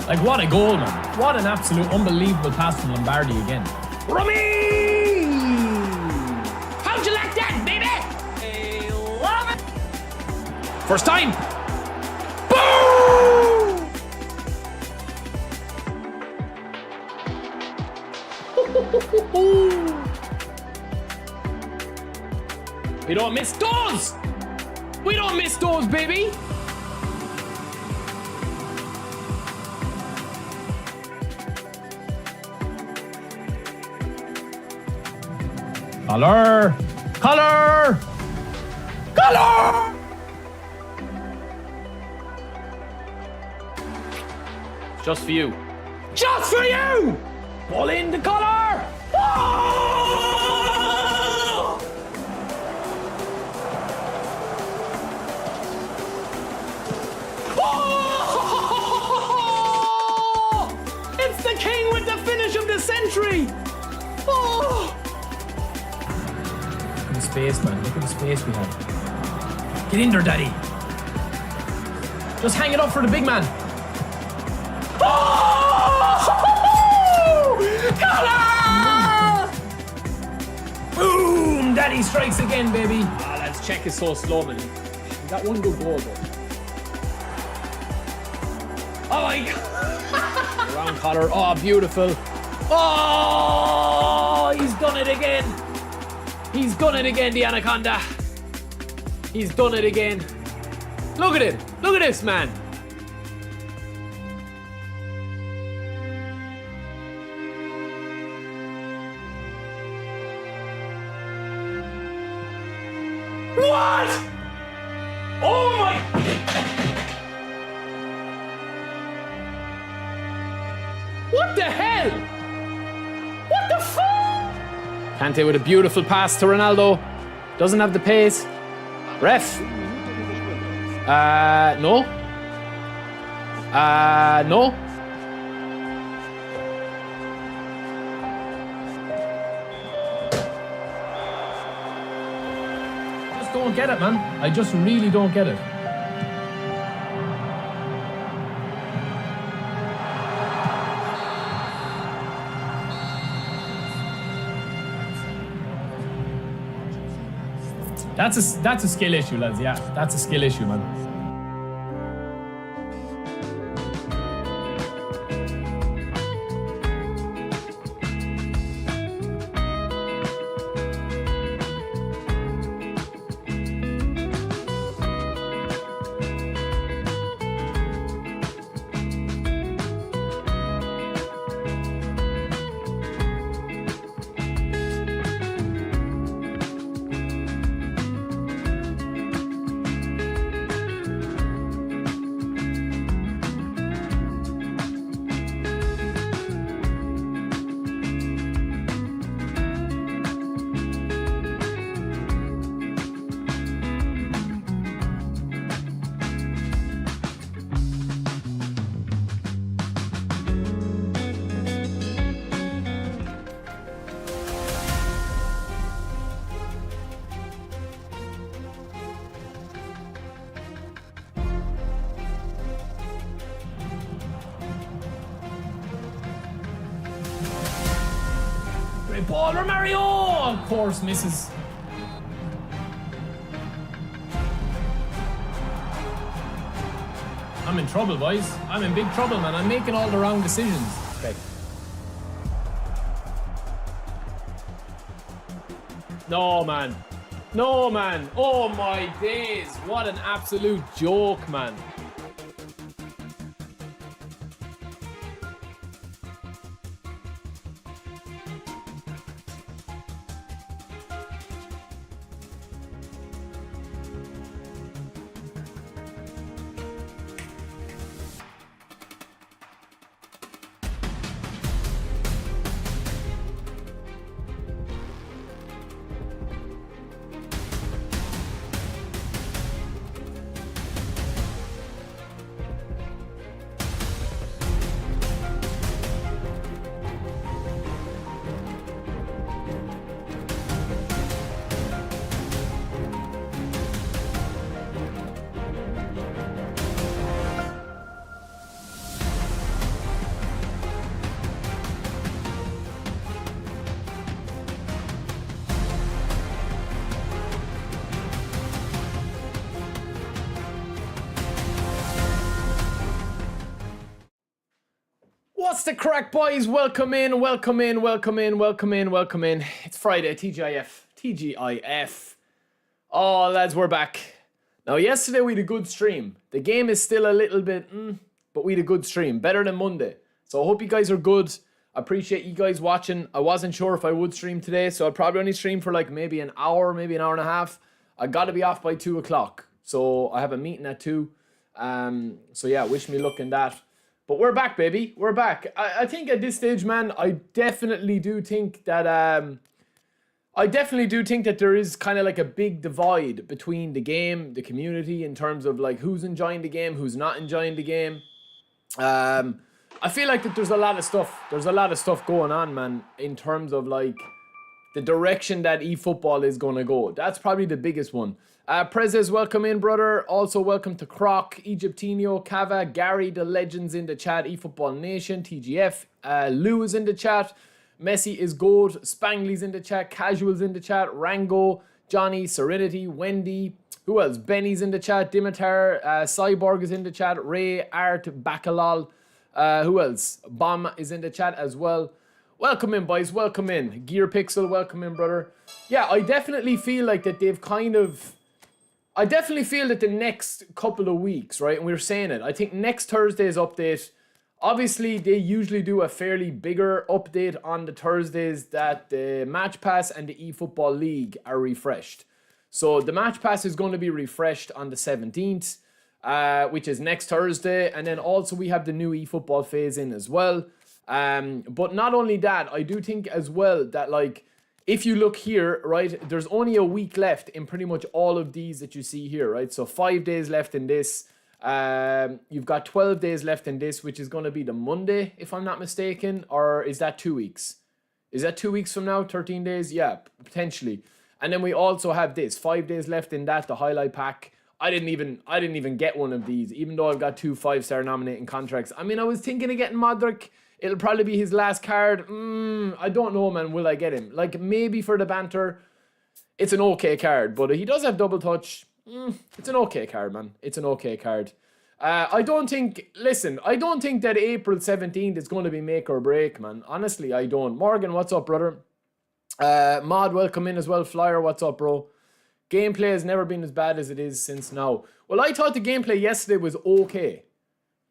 Like, what a goal, man. What an absolute unbelievable pass from Lombardi again. Rummy! How'd you like that, baby? I love it. First time. Boom! We don't miss those! We don't miss those, baby! Color! Color! Color! Just for you. Just for you! Ball in the color! Oh! Oh! It's the king with the finish of the century! Oh! Look at the space, man. Look at the space we have. Get in there, daddy. Just hang it up for the big man. Color! Boom! Daddy strikes again, baby. Ah, let's check is so slow, man. We got one good goal, though. Oh my God! Round collar. Oh, beautiful. Oh, he's done it again. He's done it again, the Anaconda. He's done it again. Look at him. Look at this, man. What? Oh my! What the hell? What the fuck? Kante with a beautiful pass to Ronaldo. Doesn't have the pace. Ref. No. No. Don't get it, man. I just really don't get it. That's a skill issue, lads. Yeah, that's a skill issue, man. Great ball, Romario! Of course, misses. I'm in trouble, boys. I'm in big trouble, man. I'm making all the wrong decisions. Okay. No, man. No, man. Oh, my days. What an absolute joke, man. What's the crack, boys? Welcome in, welcome in, welcome in, welcome in, welcome in. It's Friday, TGIF, TGIF. Oh, lads, we're back. Now, yesterday we had a good stream. The game is still a little bit, but we had a good stream. Better than Monday. So I hope you guys are good. I appreciate you guys watching. I wasn't sure if I would stream today, so I'd probably only stream for like maybe an hour, maybe an hour and a half. I got to be off by 2 o'clock. So I have a meeting at 2. So yeah, wish me luck in that. But we're back, baby. We're back. I think at this stage, man, I definitely do think that there is kind of like a big divide between the game, the community, in terms of like who's enjoying the game, who's not enjoying the game. I feel like that there's a lot of stuff. There's a lot of stuff going on, man, in terms of like the direction that eFootball is going to go. That's probably the biggest one. Prezes, welcome in, brother. Also, welcome to Croc, Egyptinho, Kava, Gary, the legends in the chat, eFootball Nation, TGF, Lou is in the chat, Messi is gold, Spangley's in the chat, Casual's in the chat, Rango, Johnny, Serenity, Wendy, who else? Benny's in the chat, Dimitar, Cyborg is in the chat, Ray, Art, Bacalal, who else? Bomb is in the chat as well. Welcome in, boys, welcome in. Gear Pixel, welcome in, brother. Yeah, I definitely feel like that they've kind of... I definitely feel that the next couple of weeks, right, and we were saying it, I think next Thursday's update, obviously they usually do a fairly bigger update on the Thursdays that the Match Pass and the eFootball League are refreshed. So the Match Pass is going to be refreshed on the 17th, which is next Thursday, and then also we have the new eFootball phase in as well. But not only that, I do think as well that like, if you look here, right, there's only a week left in pretty much all of these that you see here, right? So 5 days left in this. You've got 12 days left in this, which is going to be the Monday, if I'm not mistaken. Or is that 2 weeks? Is that 2 weeks from now? 13 days? Yeah, potentially. And then we also have this. 5 days left in that, the highlight pack. I didn't even get one of these, even though I've got 2 5-star nominating contracts. I mean, I was thinking of getting Modric. It'll probably be his last card. I don't know, man. Will I get him? Like, maybe for the banter. It's an okay card. But he does have double touch. It's an okay card, man. It's an okay card. I don't think... Listen, I don't think that April 17th is going to be make or break, man. Honestly, I don't. Morgan, what's up, brother? Mod, welcome in as well. Flyer, what's up, bro? Gameplay has never been as bad as it is since now. Well, I thought the gameplay yesterday was okay.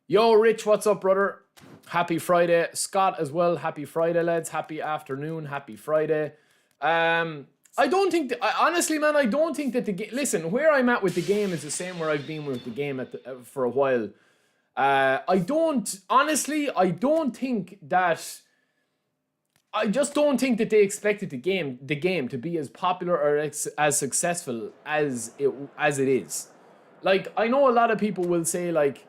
Yo, Rich, what's up, brother? Happy Friday. Scott as well. Happy Friday, lads. Happy afternoon. Happy Friday. I don't think... honestly, man, I don't think that the game... Listen, where I'm at with the game is the same where I've been with the game for a while. I don't... Honestly, I don't think that... I just don't think that they expected the game to be as popular or as successful as it is. Like, I know a lot of people will say, like...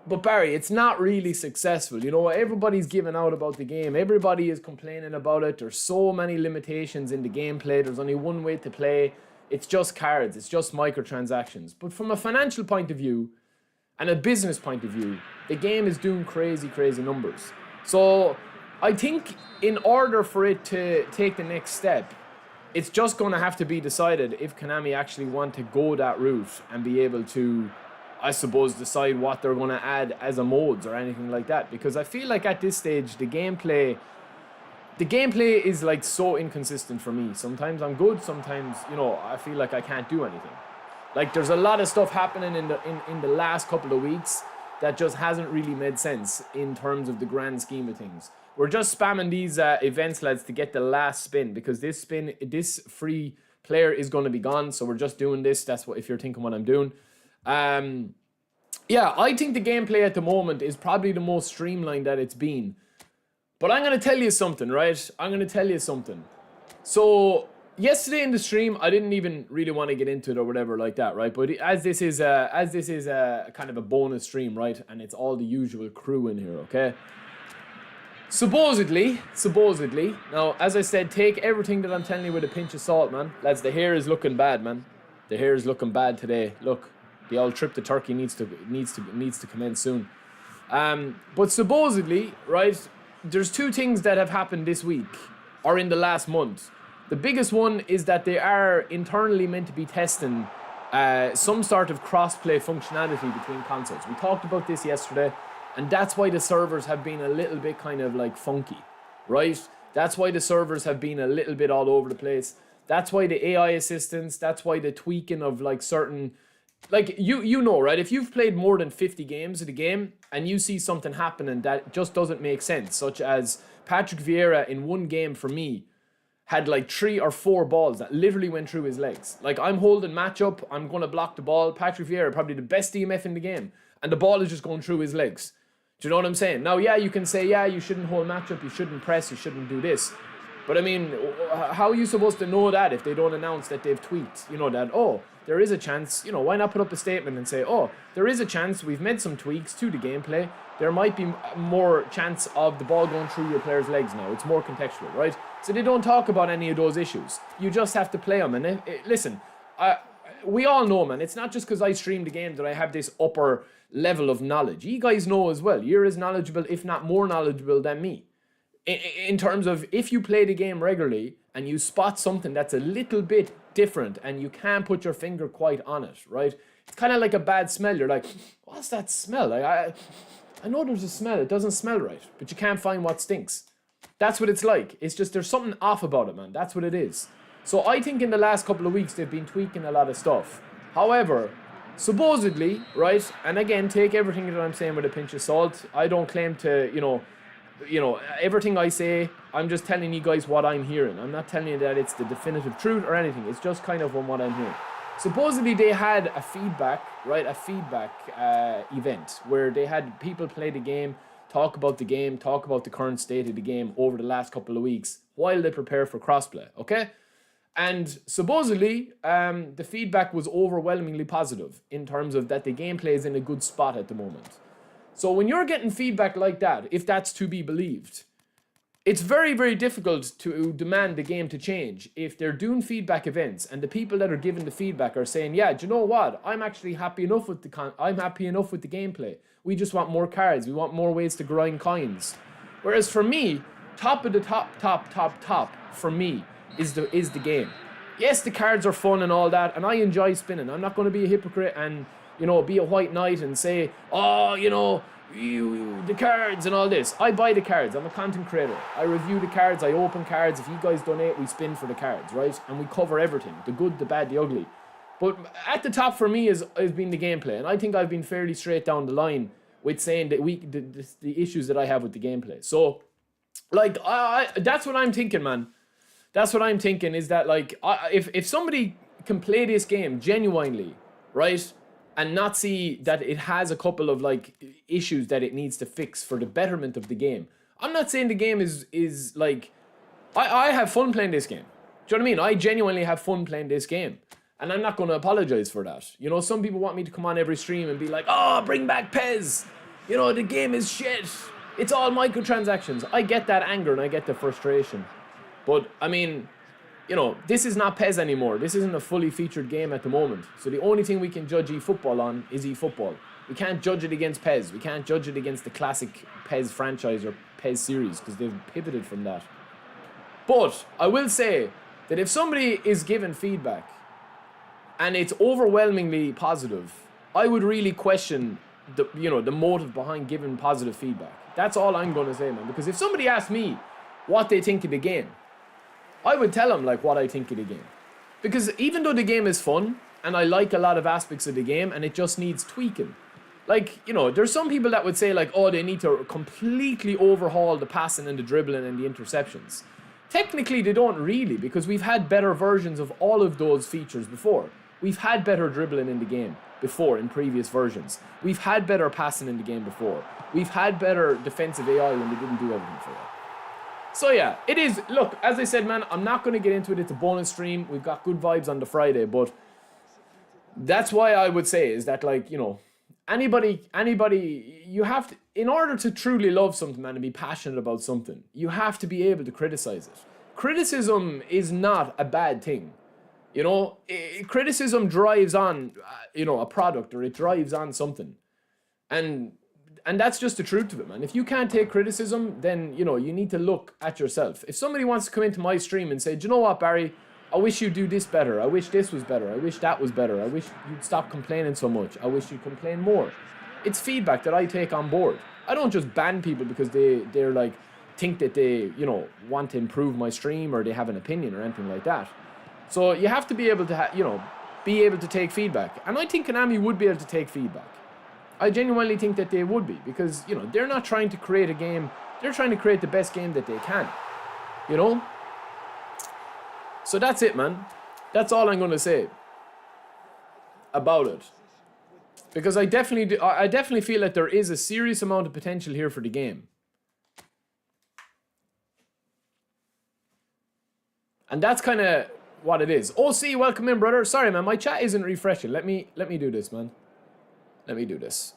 But Barry, it's not really successful. You know, everybody's giving out about the game. Everybody is complaining about it. There's so many limitations in the gameplay. There's only one way to play. It's just cards. It's just microtransactions. But from a financial point of view and a business point of view, the game is doing crazy, crazy numbers. So I think in order for it to take the next step, it's just going to have to be decided if Konami actually want to go that route and be able to, I suppose, decide what they're going to add as a modes or anything like that. Because I feel like at this stage, the gameplay is like so inconsistent for me. Sometimes I'm good, sometimes, you know, I feel like I can't do anything. Like, there's a lot of stuff happening in the last couple of weeks that just hasn't really made sense in terms of the grand scheme of things. We're just spamming these events, lads, to get the last spin, because this free player is going to be gone. So we're just doing this. That's what, if you're thinking what I'm doing. Yeah, I think the gameplay at the moment is probably the most streamlined that it's been. But I'm going to tell you something, right? I'm going to tell you something. So, yesterday in the stream, I didn't even really want to get into it or whatever like that, right? But as this is a kind of a bonus stream, right? And it's all the usual crew in here, okay? Supposedly, now, as I said, take everything that I'm telling you with a pinch of salt, man. Lads, the hair is looking bad, man. The hair is looking bad today. Look. The old trip to Turkey needs to commence soon. But supposedly, right, there's 2 things that have happened this week or in the last month. The biggest one is that they are internally meant to be testing some sort of cross-play functionality between consoles. We talked about this yesterday. And that's why the servers have been a little bit kind of like funky, right? That's why the servers have been a little bit all over the place. That's why the AI assistants, that's why the tweaking of like certain, like you know, right? If you've played more than 50 games of the game and you see something happening that just doesn't make sense, such as Patrick Vieira in one game for me had like 3 or 4 balls that literally went through his legs. Like, I'm holding matchup, I'm going to block the ball. Patrick Vieira, probably the best DMF in the game, and the ball is just going through his legs. Do you know what I'm saying? Now, yeah, you can say, yeah, you shouldn't hold matchup, you shouldn't press, you shouldn't do this. But I mean, how are you supposed to know that if they don't announce that they've tweaked? You know, that, oh, there is a chance, you know, why not put up a statement and say, oh, there is a chance we've made some tweaks to the gameplay. There might be more chance of the ball going through your player's legs now. It's more contextual, right? So they don't talk about any of those issues. You just have to play them. And listen, we all know, man, it's not just because I stream the game that I have this upper level of knowledge. You guys know as well. You're as knowledgeable, if not more knowledgeable than me. In terms of, if you play the game regularly and you spot something that's a little bit different and you can't put your finger quite on it, right? It's kind of like a bad smell. You're like, what's that smell? Like, I know there's a smell. It doesn't smell right, but you can't find what stinks. That's what it's like. It's just there's something off about it, man. That's what it is. So I think in the last couple of weeks they've been tweaking a lot of stuff. However, supposedly, right, and again, take everything that I'm saying with a pinch of salt. I don't claim to, you know, everything I say, I'm just telling you guys what I'm hearing. I'm not telling you that it's the definitive truth or anything. It's just kind of what I'm hearing. Supposedly they had a feedback, right, event where they had people play the game, talk about the game, talk about the current state of the game over the last couple of weeks while they prepare for crossplay, okay? And supposedly, the feedback was overwhelmingly positive in terms of that the gameplay is in a good spot at the moment. So when you're getting feedback like that, if that's to be believed, it's very, very difficult to demand the game to change if they're doing feedback events and the people that are giving the feedback are saying, yeah, do you know what? I'm actually happy enough with the gameplay. We just want more cards. We want more ways to grind coins. Whereas for me, top of the top for me is the game. Yes, the cards are fun and all that, and I enjoy spinning. I'm not going to be a hypocrite and, you know, be a white knight and say, oh, you know, the cards and all this. I buy the cards. I'm a content creator. I review the cards. I open cards. If you guys donate, we spin for the cards, right? And we cover everything, the good, the bad, the ugly. But at the top for me has been the gameplay, and I think I've been fairly straight down the line with saying that the issues that I have with the gameplay. So, like, that's what I'm thinking, man. That's what I'm thinking, is that, like, if somebody can play this game genuinely, right, and not see that it has a couple of, like, issues that it needs to fix for the betterment of the game. I'm not saying the game is like, I have fun playing this game. Do you know what I mean? I genuinely have fun playing this game. And I'm not going to apologize for that. You know, some people want me to come on every stream and be like, oh, bring back PES. You know, the game is shit. It's all microtransactions. I get that anger and I get the frustration. But, I mean, you know, this is not PES anymore. This isn't a fully featured game at the moment. So the only thing we can judge eFootball on is eFootball. We can't judge it against PES. We can't judge it against the classic PES franchise or PES series because they've pivoted from that. But I will say that if somebody is given feedback and it's overwhelmingly positive, I would really question the motive behind giving positive feedback. That's all I'm going to say, man. Because if somebody asked me what they think of the game, I would tell them, like, what I think of the game. Because even though the game is fun, and I like a lot of aspects of the game, and it just needs tweaking. Like, you know, there's some people that would say, like, oh, they need to completely overhaul the passing and the dribbling and the interceptions. Technically, they don't really, because we've had better versions of all of those features before. We've had better dribbling in the game before in previous versions. We've had better passing in the game before. We've had better defensive AI when they didn't do everything for it. So yeah, it is. Look, as I said, man, I'm not going to get into it. It's a bonus stream. We've got good vibes on the Friday, but that's why I would say is that, like, you know, anybody, you have to, in order to truly love something, man, and be passionate about something, you have to be able to criticize it. Criticism is not a bad thing. You know, criticism drives on, a product, or it drives on something. And that's just the truth of it, man. If you can't take criticism, then, you know, you need to look at yourself. If somebody wants to come into my stream and say, do you know what, Barry? I wish you'd do this better. I wish this was better. I wish that was better. I wish you'd stop complaining so much. I wish you'd complain more. It's feedback that I take on board. I don't just ban people because they're like, think that they, you know, want to improve my stream or they have an opinion or anything like that. So you have to be able to, you know, be able to take feedback. And I think Konami would be able to take feedback. I genuinely think that they would be because, you know, they're not trying to create a game. They're trying to create the best game that they can, you know? So that's it, man. That's all I'm going to say about it. Because I definitely feel that there is a serious amount of potential here for the game. And that's kind of what it is. OC, welcome in, brother. Sorry, man, my chat isn't refreshing. Let me do this, man. Let me do this.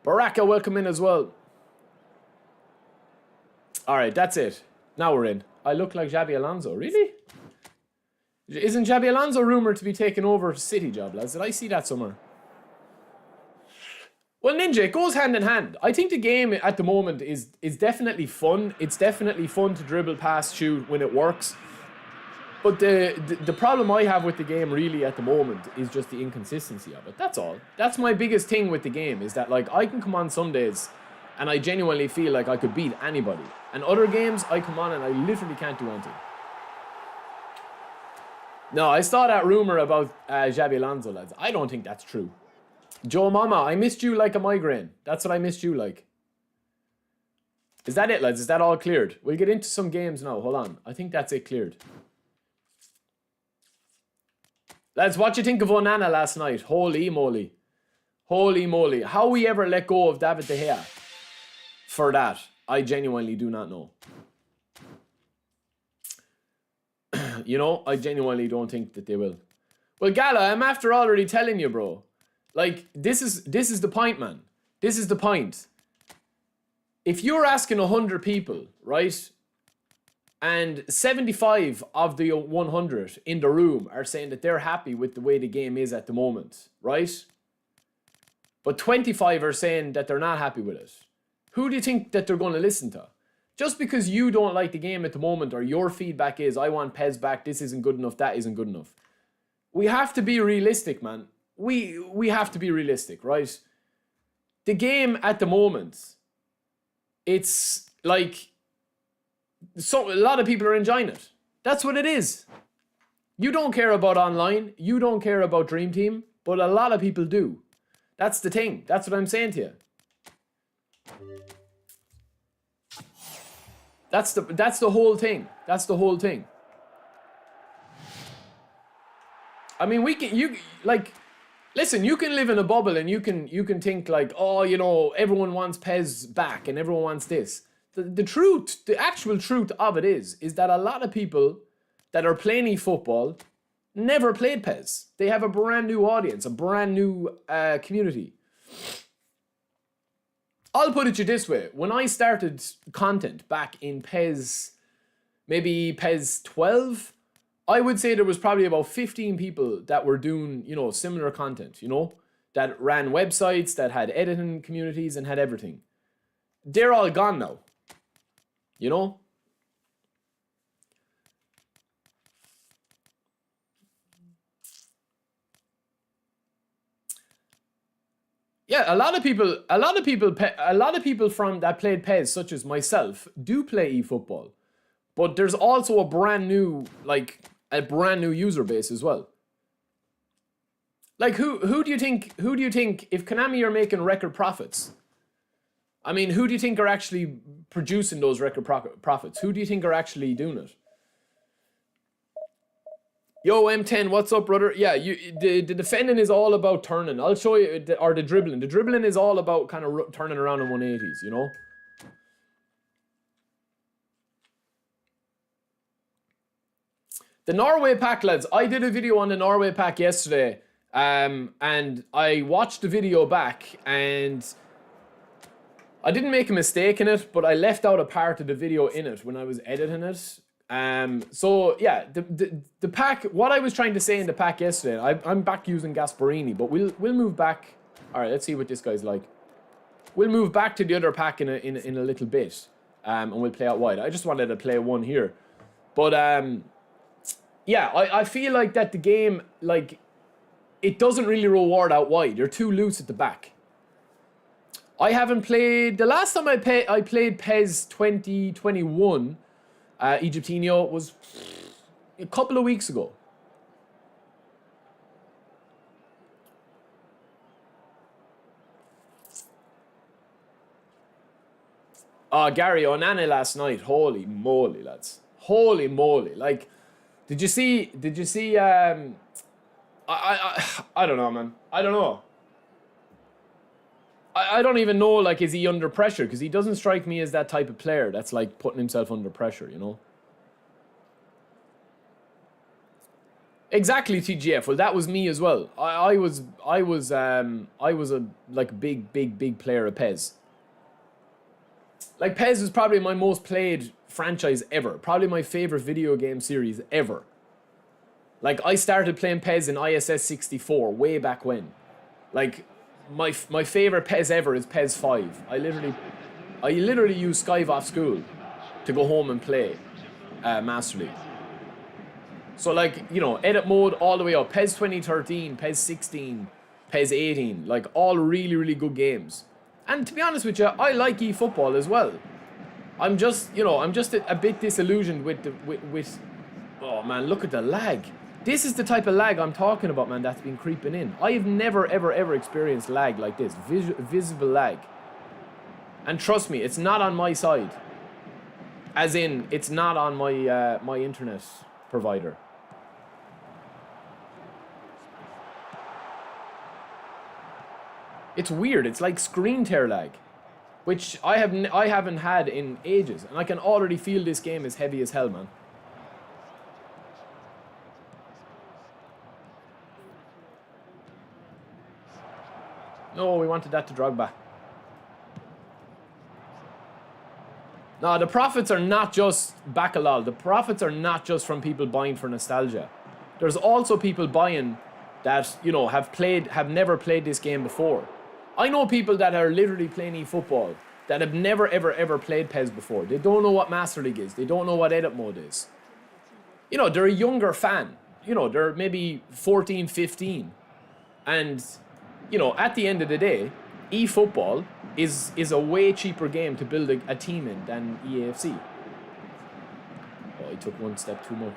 Baraka, welcome in as well. All right, that's it. Now we're in. I look like Xabi Alonso. Really? Isn't Xabi Alonso rumored to be taking over City job, lads? Did I see that somewhere? Well, Ninja, it goes hand in hand. I think the game at the moment is definitely fun. It's definitely fun to dribble, pass, shoot when it works. But the problem I have with the game really at the moment is just the inconsistency of it. That's all. That's my biggest thing with the game is that, like, I can come on some days and I genuinely feel like I could beat anybody. And other games, I come on and I literally can't do anything. No, I saw that rumor about Xabi Alonso, lads. I don't think that's true. Joe Mama, I missed you like a migraine. That's what I missed you like. Is that it, lads? Is that all cleared? We'll get into some games now. Hold on. I think that's it cleared. Lads, what you think of Onana last night? Holy moly. Holy moly. How we ever let go of David De Gea for that, I genuinely do not know. You know, I genuinely don't think that they will. Well, Gala, I'm after already telling you, bro. Like, this is the point, man. This is the point. If you're asking 100 people, right, and 75 of the 100 in the room are saying that they're happy with the way the game is at the moment, right? But 25 are saying that they're not happy with it. Who do you think that they're going to listen to? Just because you don't like the game at the moment or your feedback is, I want Pez back, this isn't good enough, that isn't good enough. We have to be realistic, man. We have to be realistic, right? The game at the moment, it's like, a lot of people are enjoying it. That's what it is. You don't care about online, you don't care about Dream Team, but a lot of people do. That's the thing. That's what I'm saying to you. That's the whole thing. That's the whole thing. I mean, listen, you can live in a bubble and you can think like, oh, you know, everyone wants Pez back and everyone wants this. The truth, the actual truth of it is that a lot of people that are playing eFootball never played Pez. They have a brand new audience, a brand new community. I'll put it to you this way. When I started content back in Pez, maybe Pez 12, I would say there was probably about 15 people that were doing, you know, similar content, you know, that ran websites, that had editing communities and had everything. They're all gone now, you know? Yeah, a lot of people from that played Pez, such as myself, do play eFootball. But there's also a brand new user base as well. Like who do you think if Konami are making record profits? I mean, who do you think are actually producing those record profits? Who do you think are actually doing it? Yo, M10, what's up, brother? Yeah, the defending is all about turning. I'll show you, or the dribbling. The dribbling is all about kind of turning around in 180s, you know? The Norway pack, lads. I did a video on the Norway pack yesterday, and I watched the video back, and I didn't make a mistake in it, but I left out a part of the video in it when I was editing it. So yeah, the pack, what I was trying to say in the pack yesterday, I'm back using Gasparini, but we'll move back. All right, let's see what this guy's like. We'll move back to the other pack in a little bit, and we'll play out wide. I just wanted to play one here, but yeah, I feel like that the game, like, it doesn't really reward out wide. You're too loose at the back. I haven't played... The last time I played PES 2021, Egyptinho, was a couple of weeks ago. Gary Onana last night. Holy moly, lads. Holy moly. Like, did you see, I don't know, man. I don't know. I don't even know, like, is he under pressure? Because he doesn't strike me as that type of player that's, like, putting himself under pressure, you know? Exactly, TGF. Well, that was me as well. I was a, like, big player of PES. Like, PES was probably my most played franchise ever. Probably my favorite video game series ever. Like, I started playing PES in ISS 64 way back when. Like, my favorite PES ever is PES 5. I literally use Skype off school to go home and play Master League. So, like, you know, edit mode all the way up. PES 2013, PES 16, PES 18. Like, all really good games. And to be honest with you, I like eFootball as well. I'm just, you know, a bit disillusioned with oh man, look at the lag. This is the type of lag I'm talking about, man, that's been creeping in. I have never ever experienced lag like this, visible lag. And trust me, it's not on my side. As in, it's not on my my internet provider. It's weird. It's like screen tear lag, which I haven't had in ages, and I can already feel this game is heavy as hell, man. No, we wanted that to Drogba. No, the profits are not just Bacalal. The profits are not just from people buying for nostalgia. There's also people buying that, you know, have never played this game before. I know people that are literally playing eFootball that have never ever played PES before. They don't know what Master League is. They don't know what edit mode is. You know, they're a younger fan. You know, they're maybe 14, 15. And, you know, at the end of the day, eFootball is a way cheaper game to build a team in than EAFC. Oh, he took one step too much.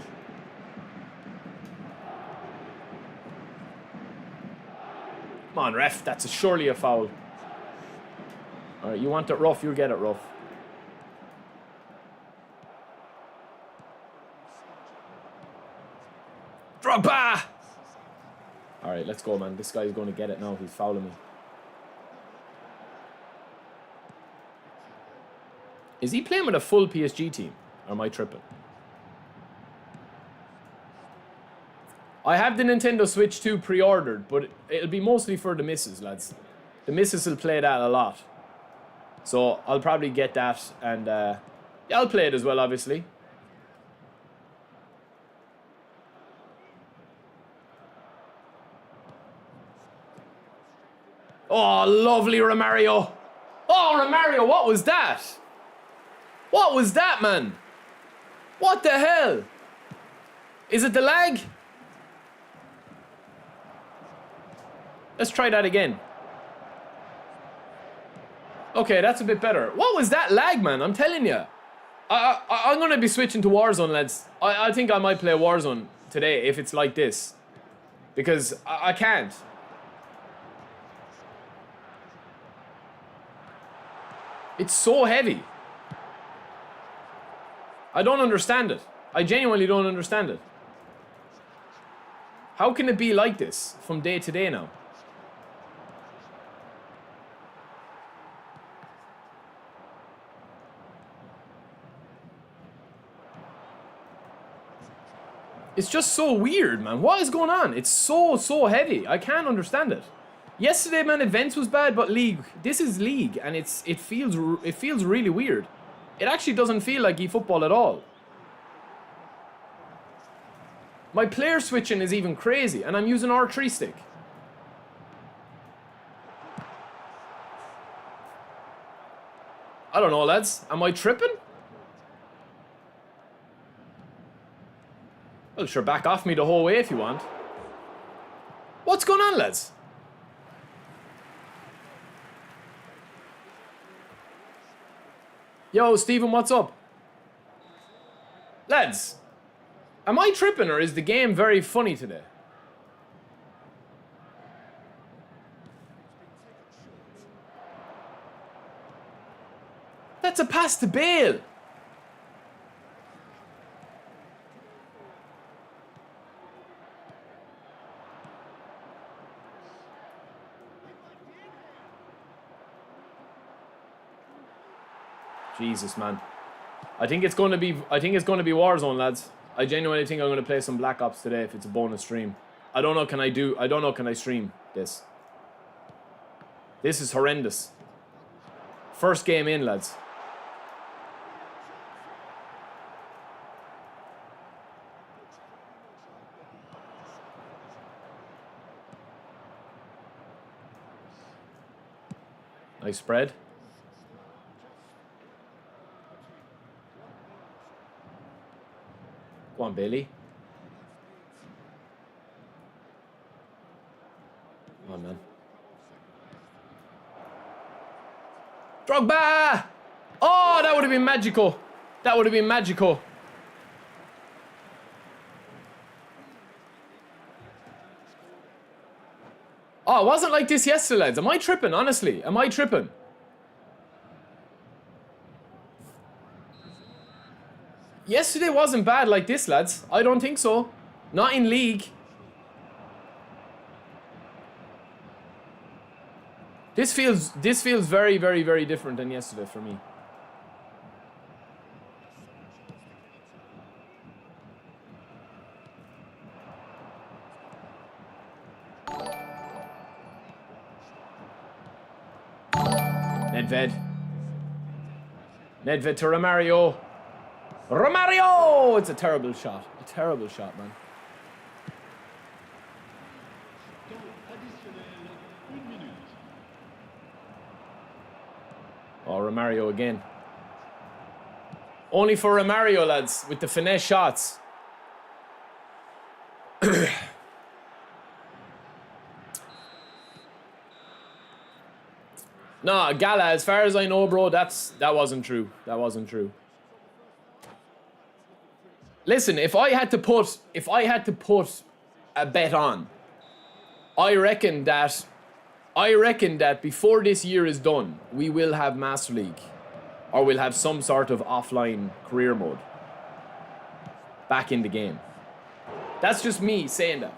Come on, ref, that's surely a foul. Alright, you want it rough, you'll get it rough. Drogba! Alright, let's go, man. This guy's going to get it now. He's fouling me. Is he playing with a full PSG team? Or am I tripping? I have the Nintendo Switch 2 pre-ordered, but it'll be mostly for the missus, lads. The missus will play that a lot. So I'll probably get that, and yeah, I'll play it as well, obviously. Oh, lovely Romario. Oh, Romario, what was that? What was that, man? What the hell? Is it the lag? Let's try that again. Okay, that's a bit better. What was that lag, man? I'm telling you. I'm going to be switching to Warzone, lads. I think I might play Warzone today if it's like this. Because I can't. It's so heavy. I don't understand it. I genuinely don't understand it. How can it be like this from day to day now? It's just so weird, man. What is going on? It's so heavy. I can't understand it. Yesterday, man, events was bad, but League. This is League, and it feels really weird. It actually doesn't feel like eFootball at all. My player switching is even crazy, and I'm using R3 stick. I don't know, lads. Am I tripping? Well, sure, back off me the whole way if you want. What's going on, lads? Yo, Stephen, what's up? Lads, am I tripping or is the game very funny today? That's a pass to Bale. Jesus, man. I think it's going to be Warzone, lads. I genuinely think I'm going to play some Black Ops today if it's a bonus stream. I don't know, can I stream this? This is horrendous. First game in, lads. Nice spread. Go on, Bailey. Come on, man. Drogba! Oh, that would have been magical. That would have been magical. Oh, it wasn't like this yesterday, lads. Am I tripping, honestly? Am I tripping? Yesterday wasn't bad like this, lads. I don't think so. Not in league. This feels very, very, very different than yesterday for me. Nedved to Romario. Romario! It's a terrible shot. A terrible shot, man. Oh, Romario again. Only for Romario, lads, with the finesse shots. No, Gala, as far as I know, bro, that wasn't true. That wasn't true. Listen, if I had to put a bet on, I reckon that before this year is done, we will have Master League, or we'll have some sort of offline career mode back in the game. That's just me saying that.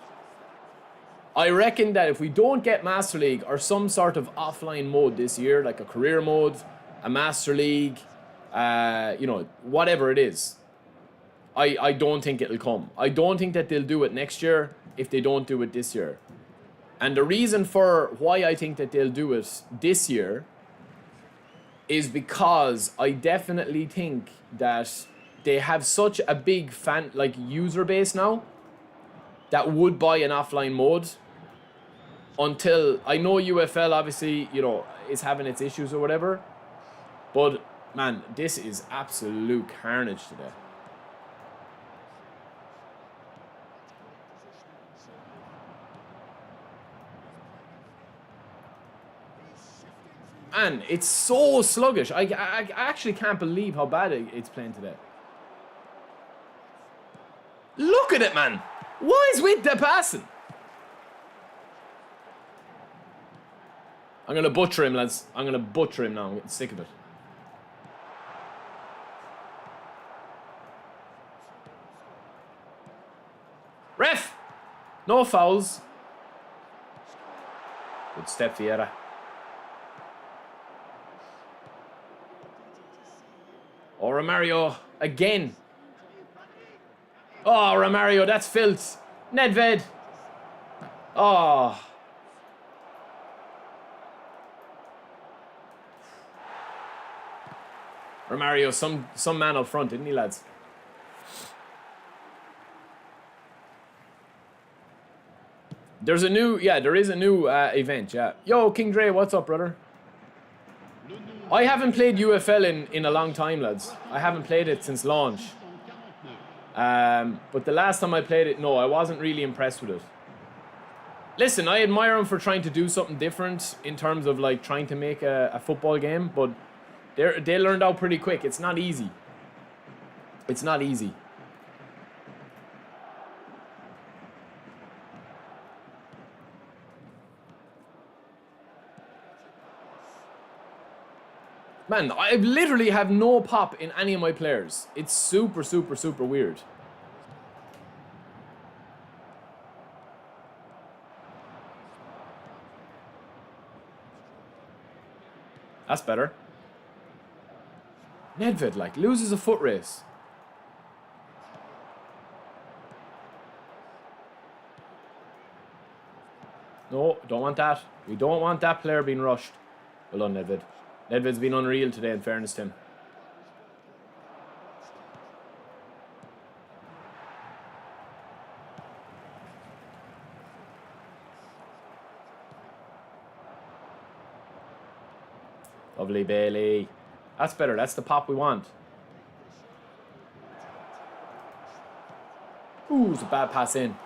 I reckon that if we don't get Master League or some sort of offline mode this year, like a career mode, a Master League, you know, whatever it is, I don't think it'll come. I don't think that they'll do it next year if they don't do it this year. And the reason for why I think that they'll do it this year is because I definitely think that they have such a big user base now that would buy an offline mode. Until I know UFL obviously, you know, is having its issues or whatever, but man, this is absolute carnage today. Man, it's so sluggish. I actually can't believe how bad it's playing today. Look at it, man. What is with the passing? I'm going to butcher him, lads. I'm going to butcher him now. I'm getting sick of it. Ref! No fouls. Good step, Vieira. Oh, Romario. Again. Oh, Romario, that's filth. Nedved. Oh. Romario, some man up front, didn't he, lads? There is a new event, yeah. Yo, King Dre, what's up, brother? I haven't played UFL in a long time, lads. I haven't played it since launch. But the last time I played it, no, I wasn't really impressed with it. Listen, I admire him for trying to do something different in terms of like trying to make a football game, but they learned out pretty quick. It's not easy. It's not easy. Man, I literally have no pop in any of my players. It's super, super, super weird. That's better. Nedved, like, loses a foot race. No, don't want that. We don't want that player being rushed. Well done, Nedved. Nedved's been unreal today, in fairness to him. Lovely, Bailey. That's better. That's the pop we want. Ooh, it's a bad pass in.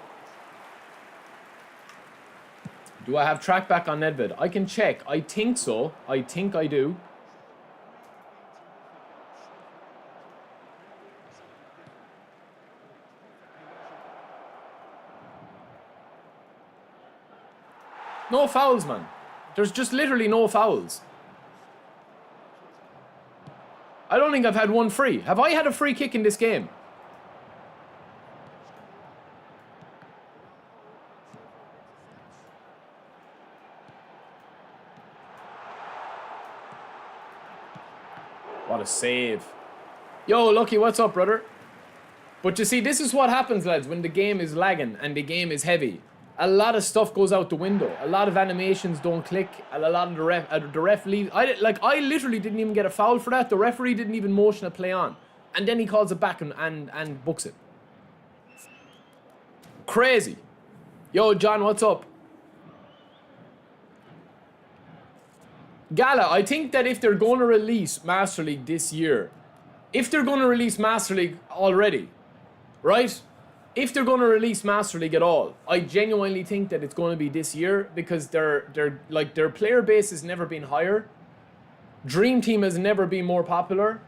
Do I have track back on Nedved? I can check. I think so. I think I do. No fouls, man. There's just literally no fouls. I don't think I've had one free. Have I had a free kick in this game? What a save. Yo, Lucky, what's up, brother? But you see, this is what happens, lads, when the game is lagging and the game is heavy. A lot of stuff goes out the window. A lot of animations don't click. And a lot of the ref leaves. I literally didn't even get a foul for that. The referee didn't even motion a play on. And then he calls it back and books it. Crazy. Yo, John, what's up? Gala, I think that if they're going to release Master League this year, if they're going to release Master League already, right? If they're going to release Master League at all, I genuinely think that it's going to be this year because their player base has never been higher. Dream Team has never been more popular.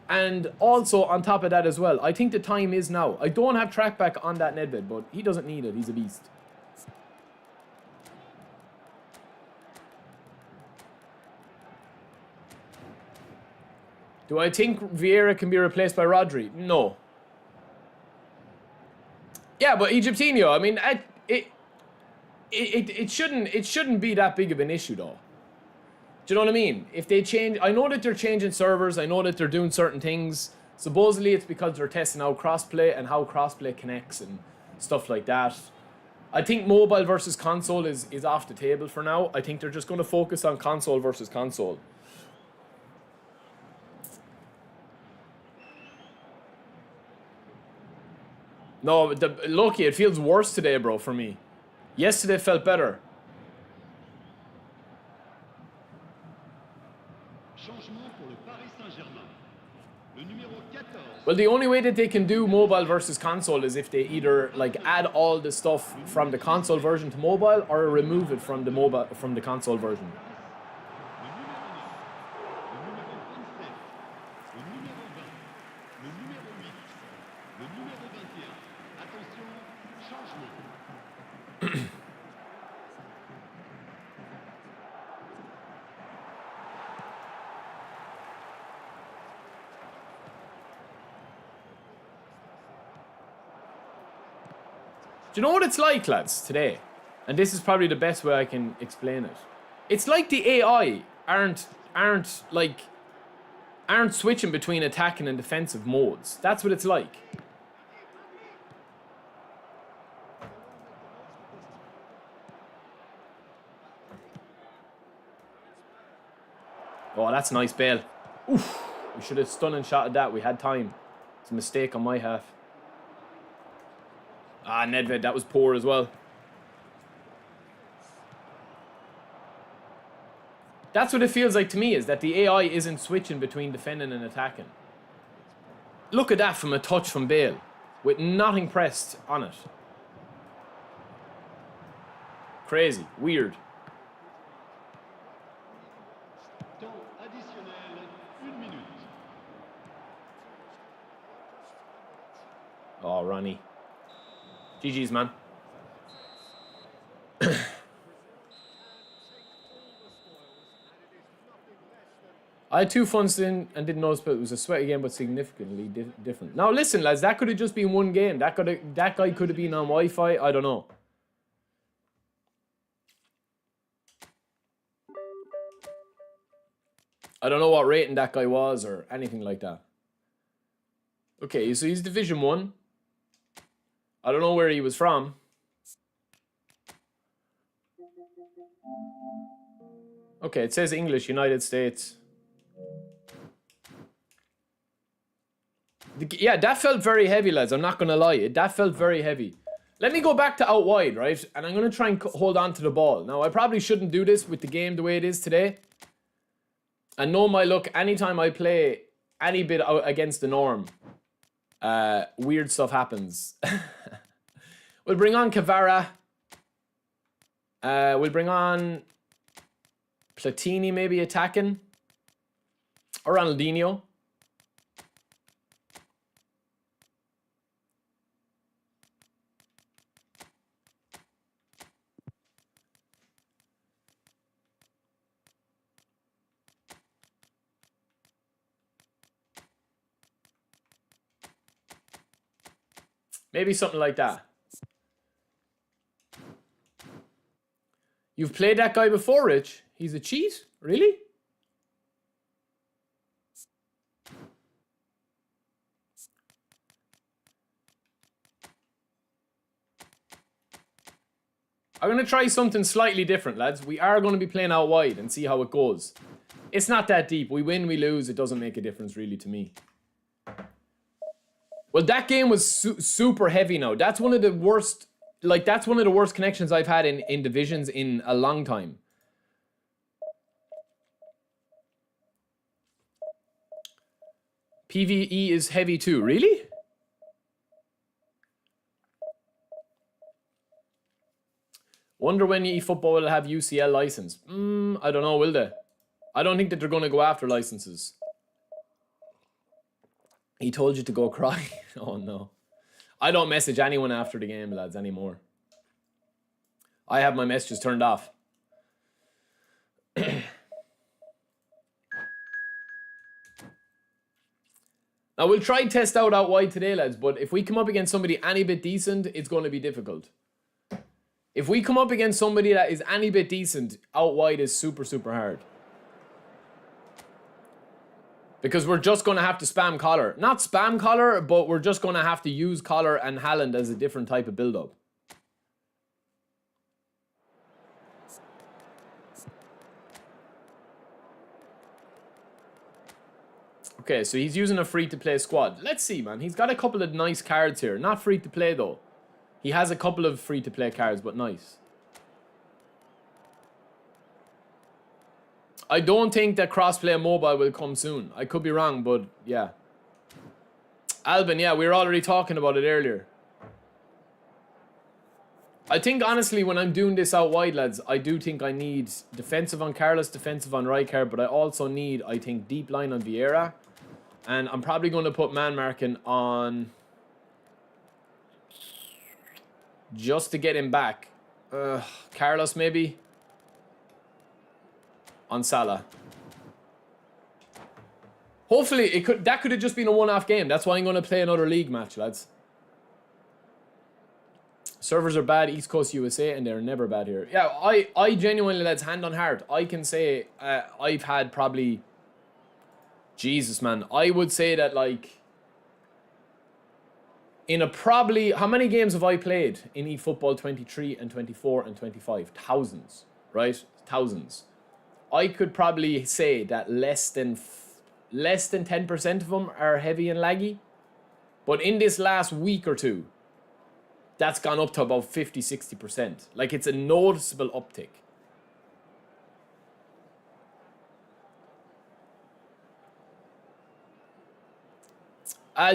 And also, on top of that as well, I think the time is now. I don't have trackback on that Nedved, but he doesn't need it. He's a beast. Do I think Vieira can be replaced by Rodri? No. Yeah, but Egyptinho, I mean, it shouldn't be that big of an issue, though. Do you know what I mean? If they change, I know that they're changing servers. I know that they're doing certain things. Supposedly, it's because they're testing out crossplay and how crossplay connects and stuff like that. I think mobile versus console is off the table for now. I think they're just going to focus on console versus console. No, Loki, it feels worse today, bro, for me. Yesterday felt better. Well, the only way that they can do mobile versus console is if they either like add all the stuff from the console version to mobile or remove it from the console version. Do you know what it's like, lads, today? And this is probably the best way I can explain it. It's like the AI aren't switching between attacking and defensive modes. That's what it's like. Oh, that's nice, Bale. Oof. We should have stunning shot at that. We had time. It's a mistake on my half. Ah, Nedved, that was poor as well. That's what it feels like to me, is that the AI isn't switching between defending and attacking. Look at that from a touch from Bale, with nothing pressed on it. Crazy. Weird. Oh, Ronnie. GG's, man. I had 2 funds in and didn't notice, but it was a sweaty game, but significantly different. Now, listen, lads, that could have just been one game. That guy could have been on Wi-Fi. I don't know. I don't know what rating that guy was or anything like that. Okay, so he's Division 1. I don't know where he was from. Okay, it says English, United States. Yeah, that felt very heavy, lads. I'm not going to lie. That felt very heavy. Let me go back to out wide, right? And I'm going to try and hold on to the ball. Now, I probably shouldn't do this with the game the way it is today. And know my luck, anytime I play any bit out against the norm, weird stuff happens. We'll bring on Cavara. We'll bring on Platini maybe attacking. Or Ronaldinho. Maybe something like that. You've played that guy before, Rich. He's a cheat? Really? I'm going to try something slightly different, lads. We are going to be playing out wide and see how it goes. It's not that deep. We win, we lose. It doesn't make a difference really to me. Well, that game was super heavy now. That's one of the worst, like, that's one of the worst connections I've had in divisions in a long time. PvE is heavy too. Really? Wonder when eFootball will have UCL license. I don't know, will they? I don't think that they're going to go after licenses. He told you to go cry. Oh, no. I don't message anyone after the game, lads, anymore. I have my messages turned off. Now, we'll try and test out wide today, lads, but if we come up against somebody any bit decent, it's going to be difficult. If we come up against somebody that is any bit decent, out wide is super, super hard. Because we're just going to have to spam collar. Not spam collar, but we're just going to have to use collar and Haaland as a different type of build-up. Okay, so he's using a free-to-play squad. Let's see, man. He's got a couple of nice cards here. Not free-to-play, though. He has a couple of free-to-play cards, but nice. I don't think that crossplay mobile will come soon. I could be wrong, but yeah. Albin, yeah, we were already talking about it earlier. I think, honestly, when I'm doing this out wide, lads, I do think I need defensive on Carlos, defensive on Rijkaard, but I also need, I think, deep line on Vieira. And I'm probably going to put man marking on... just to get him back. Carlos, maybe? On Salah. Hopefully, that could have just been a one-off game. That's why I'm going to play another league match, lads. Servers are bad, East Coast USA, and they're never bad here. Yeah, I genuinely, lads, hand on heart, I can say I've had probably... Jesus, man. I would say that, like... in a probably... How many games have I played in eFootball 23 and 24 and 25? Thousands, right? Thousands. I could probably say that less than 10% of them are heavy and laggy. But in this last week or two, that's gone up to about 50-60%. Like, it's a noticeable uptick.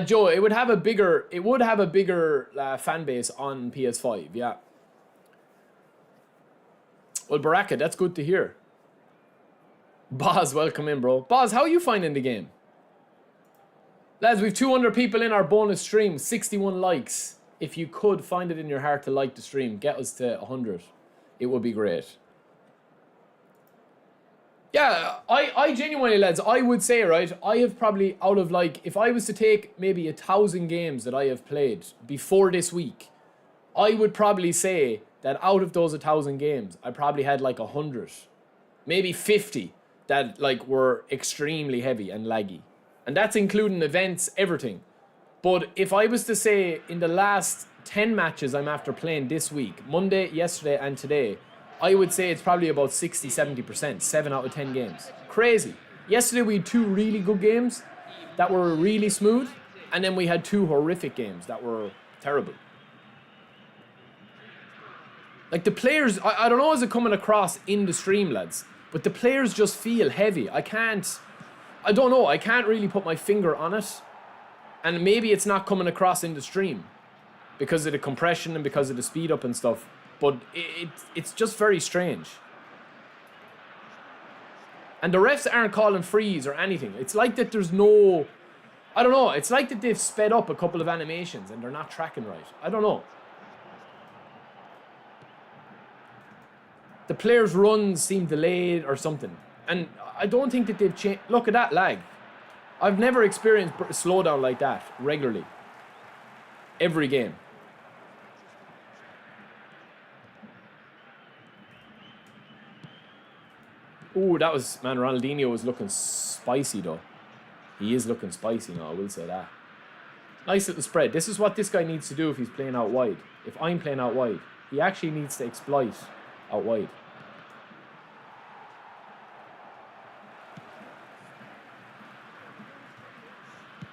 Joe, it would have a bigger fan base on PS5, yeah. Well, Baraka, that's good to hear. Boz, welcome in, bro. Boz, how are you finding the game? Lads, we've 200 people in our bonus stream. 61 likes. If you could find it in your heart to like the stream, get us to 100. It would be great. Yeah, I genuinely, lads, I would say, right, I have probably out of like, if I was to take maybe 1,000 games that I have played before this week, I would probably say that out of those 1,000 games, I probably had like 100, maybe 50 that like were extremely heavy and laggy. And that's including events, everything. But if I was to say in the last 10 matches I'm after playing this week, Monday, yesterday, and today, I would say it's probably about 60, 70%, 7 out of 10 games. Crazy. Yesterday we had 2 really good games that were really smooth, and then we had 2 horrific games that were terrible. Like the players, I don't know is it coming across in the stream, lads, but the players just feel heavy. I don't know, I can't really put my finger on it. And maybe it's not coming across in the stream because of the compression and because of the speed up and stuff. But it's just very strange. And the refs aren't calling freeze or anything. It's like that there's no... I don't know. It's like that they've sped up a couple of animations and they're not tracking right. I don't know. The players' runs seem delayed or something. And I don't think that they've changed... Look at that lag. I've never experienced a slowdown like that regularly. Every game. Ooh, that was... Man, Ronaldinho was looking spicy, though. He is looking spicy now, I will say that. Nice little spread. This is what this guy needs to do if he's playing out wide. If I'm playing out wide. He actually needs to exploit out wide.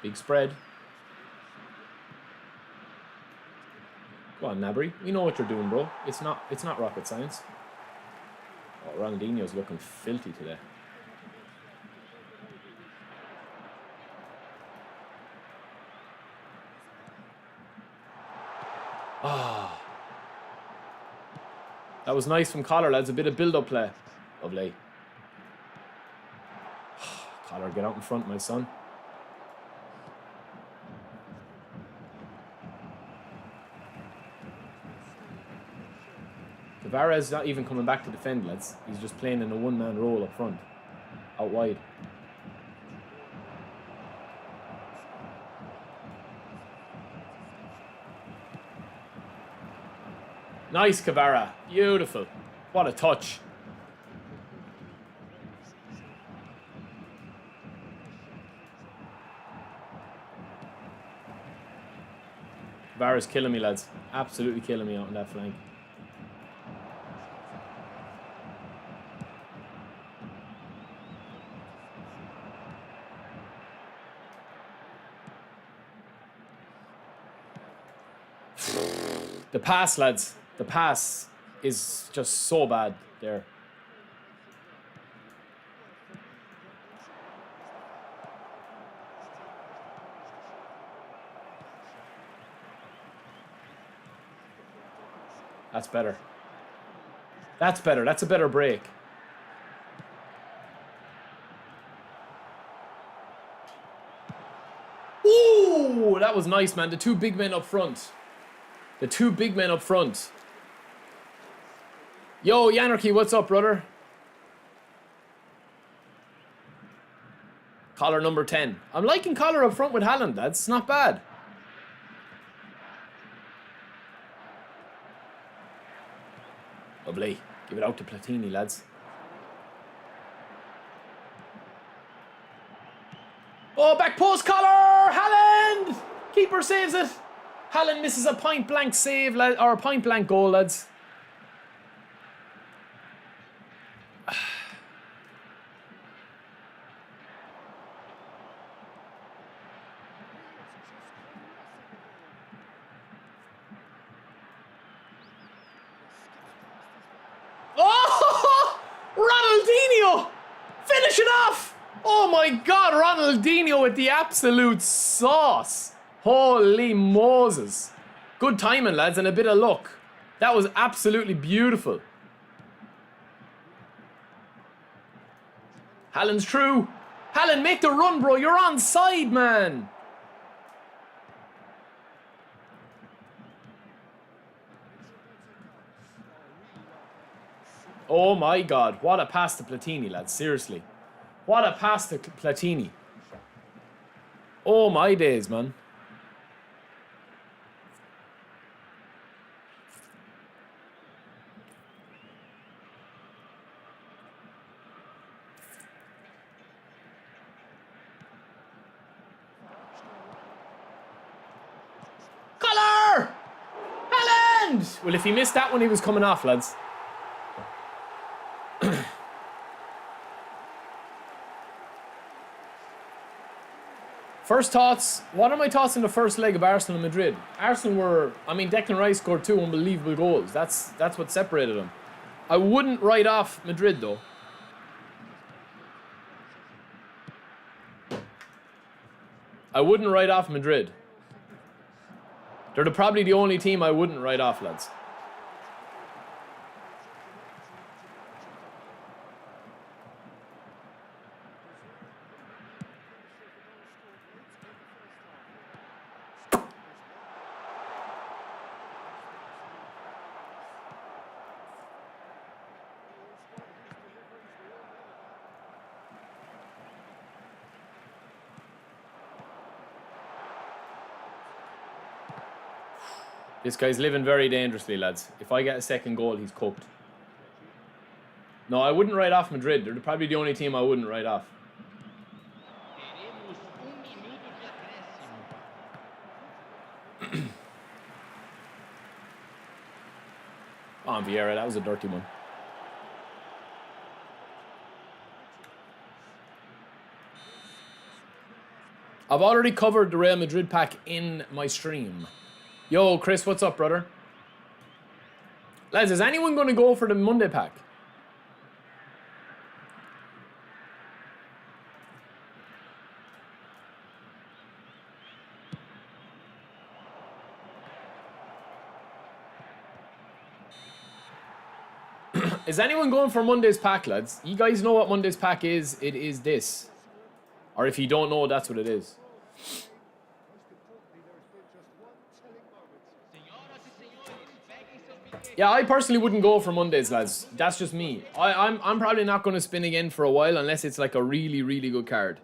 Big spread. Go on, Nabry. We know what you're doing, bro. It's not rocket science. Oh, Ronaldinho's looking filthy today. Ah. That was nice from Collar, lads. A bit of build-up play. Lovely. Collar, get out in front, my son. Tavares not even coming back to defend, lads. He's just playing in a one-man role up front. Out wide. Nice, Cavara. Beautiful. What a touch. Cavara's killing me, lads. Absolutely killing me out on that flank. The pass, lads. The pass is just so bad there. That's better. That's better. That's a better break. Ooh, that was nice, man. The 2 big men up front. The 2 big men up front. Yo, Yanarchy, what's up, brother? Collar number 10. I'm liking Collar up front with Haaland. That's not bad. Lovely. Give it out to Platini, lads. Oh, back post, Collar! Haaland! Keeper saves it. Haaland misses a point-blank save, lad, or a point-blank goal, lads. Oh! Ronaldinho! Finish it off! Oh my God, Ronaldinho with the absolute sauce. Holy Moses. Good timing, lads, and a bit of luck. That was absolutely beautiful. Haaland's through. Haaland, make the run, bro. You're onside, man. Oh my God. What a pass to Platini, lads. Seriously. What a pass to Platini. Oh my days, man. Color! Haaland! Well, if he missed that one, he was coming off, lads. First thoughts. What are my thoughts in the first leg of Arsenal and Madrid? Arsenal were, I mean, Declan Rice scored 2 unbelievable goals. That's what separated them. I wouldn't write off Madrid, though. I wouldn't write off Madrid. They're probably the only team I wouldn't write off, lads. This guy's living very dangerously, lads. If I get a second goal, he's cooked. No, I wouldn't write off Madrid. They're probably the only team I wouldn't write off. On Vieira, that was a dirty one. I've already covered the Real Madrid pack in my stream. Yo, Chris, what's up, brother? Lads, is anyone going to go for the Monday pack? Is anyone going for Monday's pack, lads? You guys know what Monday's pack is? It is this. Or if you don't know, that's what it is. Yeah, I personally wouldn't go for Mondays, lads. That's just me. I'm probably not going to spin again for a while unless it's like a really, really good card.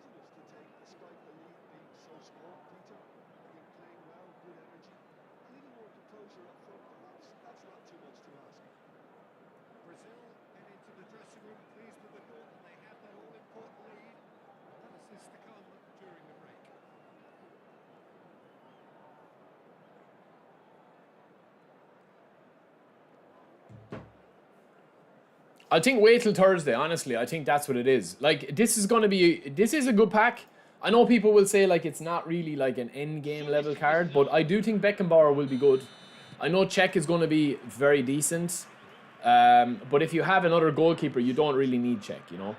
I think wait till Thursday, honestly. I think that's what it is. Like, this is a good pack. I know people will say, like, it's not really, like, an end-game level card, but I do think Beckenbauer will be good. I know Czech is going to be very decent, but if you have another goalkeeper, you don't really need Czech, you know?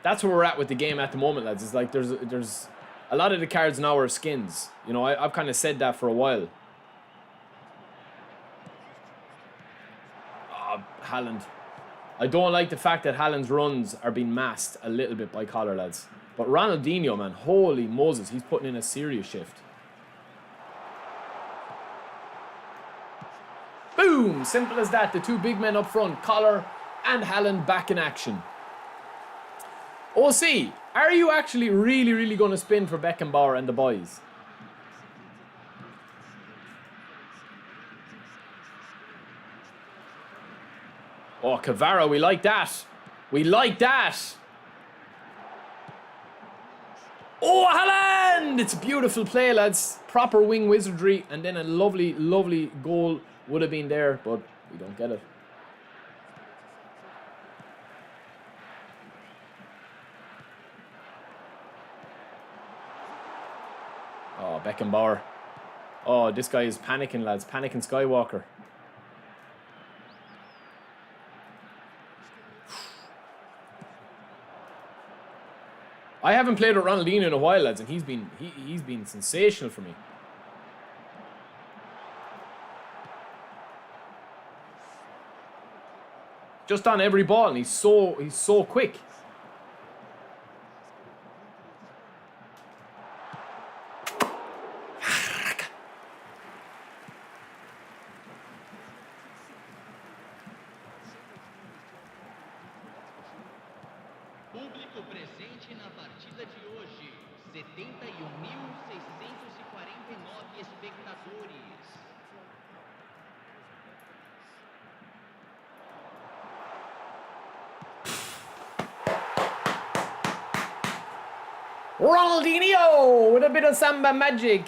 That's where we're at with the game at the moment, lads. It's like there's a lot of the cards now are skins. You know, I've kind of said that for a while. Haaland. I don't like the fact that Haaland's runs are being masked a little bit by Collar, lads. But Ronaldinho, man, holy Moses, he's putting in a serious shift. Boom! Simple as that. The two big men up front, Collar and Haaland, back in action. OC, are you actually really, really going to spin for Beckenbauer and the boys? Oh, Cavara, we like that. We like that. Oh, Haaland! It's a beautiful play, lads. Proper wing wizardry. And then a lovely, lovely goal would have been there, but we don't get it. Oh, Beckenbauer. Oh, this guy is panicking, lads. Panicking Skywalker. I haven't played with Ronaldinho in a while, lads, and he's been sensational for me. Just on every ball, and he's so quick. público presente na partida de hoje. 71.649 espectadores. Ronaldinho with a bit of samba magic.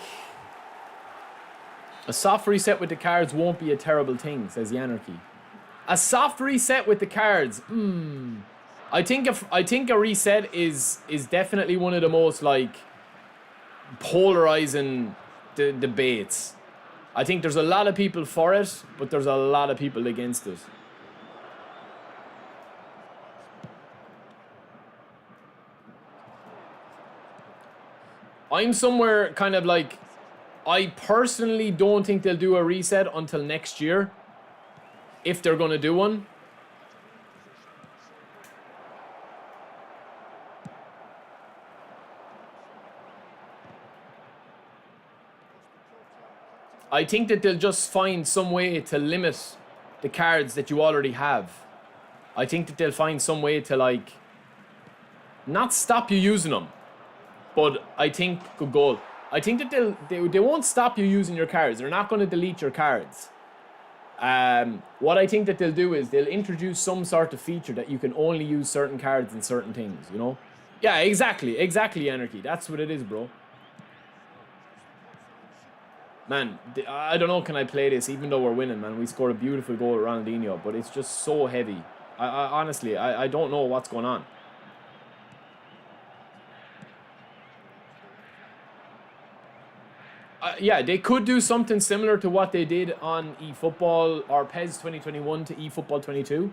A soft reset with the cards won't be a terrible thing, says Yanarchy. A soft reset with the cards. I think a reset is definitely one of the most like polarizing debates. I think there's a lot of people for it, but there's a lot of people against it. I'm somewhere kind of like, I personally don't think they'll do a reset until next year, if they're going to do one. I think that they'll just find some way to limit the cards that you already have. I think that they'll find some way to like, not stop you using them, but I think, good goal. I think that they won't stop you using your cards. They're not going to delete your cards. What I think that they'll do is they'll introduce some sort of feature that you can only use certain cards in certain things, you know? Yeah, exactly, Anarchy. That's what it is, bro. Man, I don't know, can I play this even though we're winning, man? We scored a beautiful goal at Ronaldinho, but it's just so heavy. Honestly, I don't know what's going on. Yeah, they could do something similar to what they did on eFootball or PES 2021 to eFootball 22.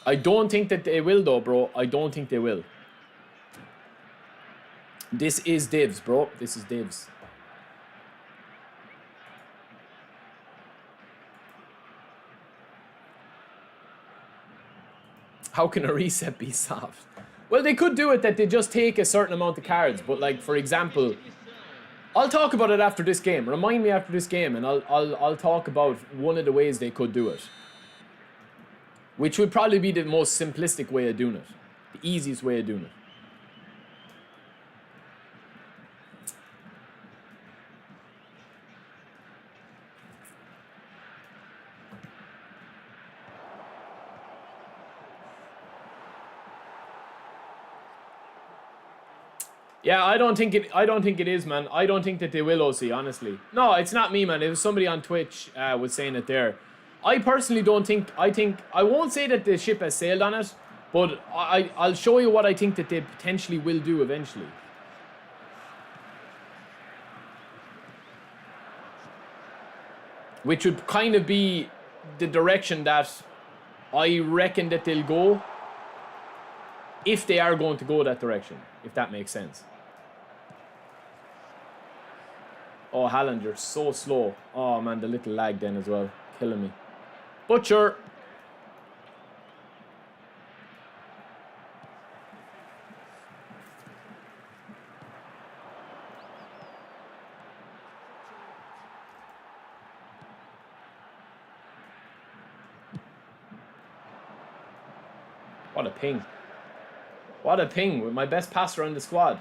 I don't think that they will though, bro. I don't think they will. This is divs, bro. This is divs. How can a reset be soft? Well, they could do it that they just take a certain amount of cards, but like, for example, I'll talk about it after this game. Remind me after this game, and I'll talk about one of the ways they could do it, which would probably be the most simplistic way of doing it, the easiest way of doing it. Yeah, I don't think it is, man. I don't think that they will, OC, honestly. No, it's not me, man. It was somebody on Twitch was saying it there. I personally don't think, I won't say that the ship has sailed on it, but I'll show you what I think that they potentially will do eventually. Which would kind of be the direction that I reckon that they'll go, if they are going to go that direction, if that makes sense. Oh, Haaland, you're so slow. Oh, man, the little lag then as well. Killing me. Butcher. What a ping. What a ping with my best passer on the squad.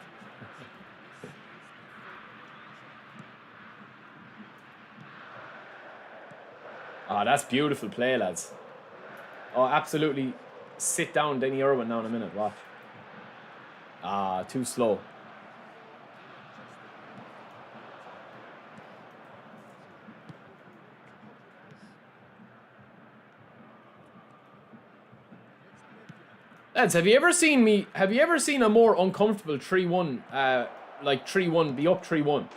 Ah, that's beautiful play, lads. Oh, absolutely sit down Denny Irwin now in a minute. Watch. Ah, too slow. Lads, have you ever seen a more uncomfortable 3-1, like 3-1, be up 3-1?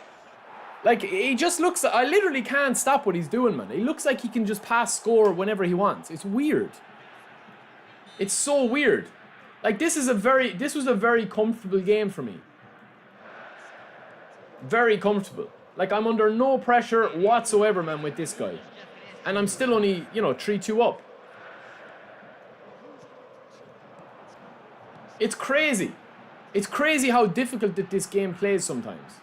Like, he just looks, I literally can't stop what he's doing, man. He looks like he can just pass score whenever he wants. It's weird. It's so weird. Like, this was a very comfortable game for me. Very comfortable. Like, I'm under no pressure whatsoever, man, with this guy. And I'm still only, you know, 3-2 up. It's crazy. It's crazy how difficult that this game plays sometimes.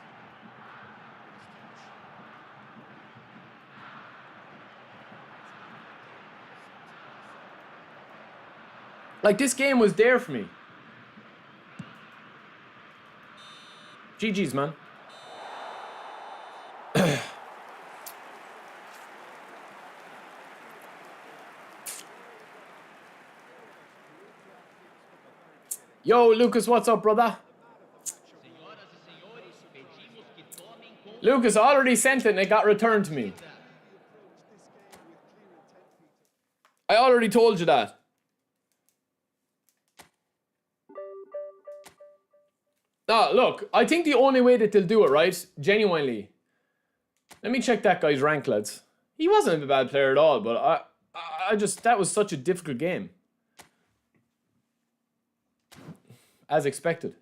Like, this game was there for me. GG's, man. Yo, Lucas, what's up, brother? Lucas, I already sent it and it got returned to me. I already told you that. Look, I think the only way that they'll do it, right? Genuinely. Let me check that guy's rank, lads. He wasn't a bad player at all, but I just, that was such a difficult game. As expected.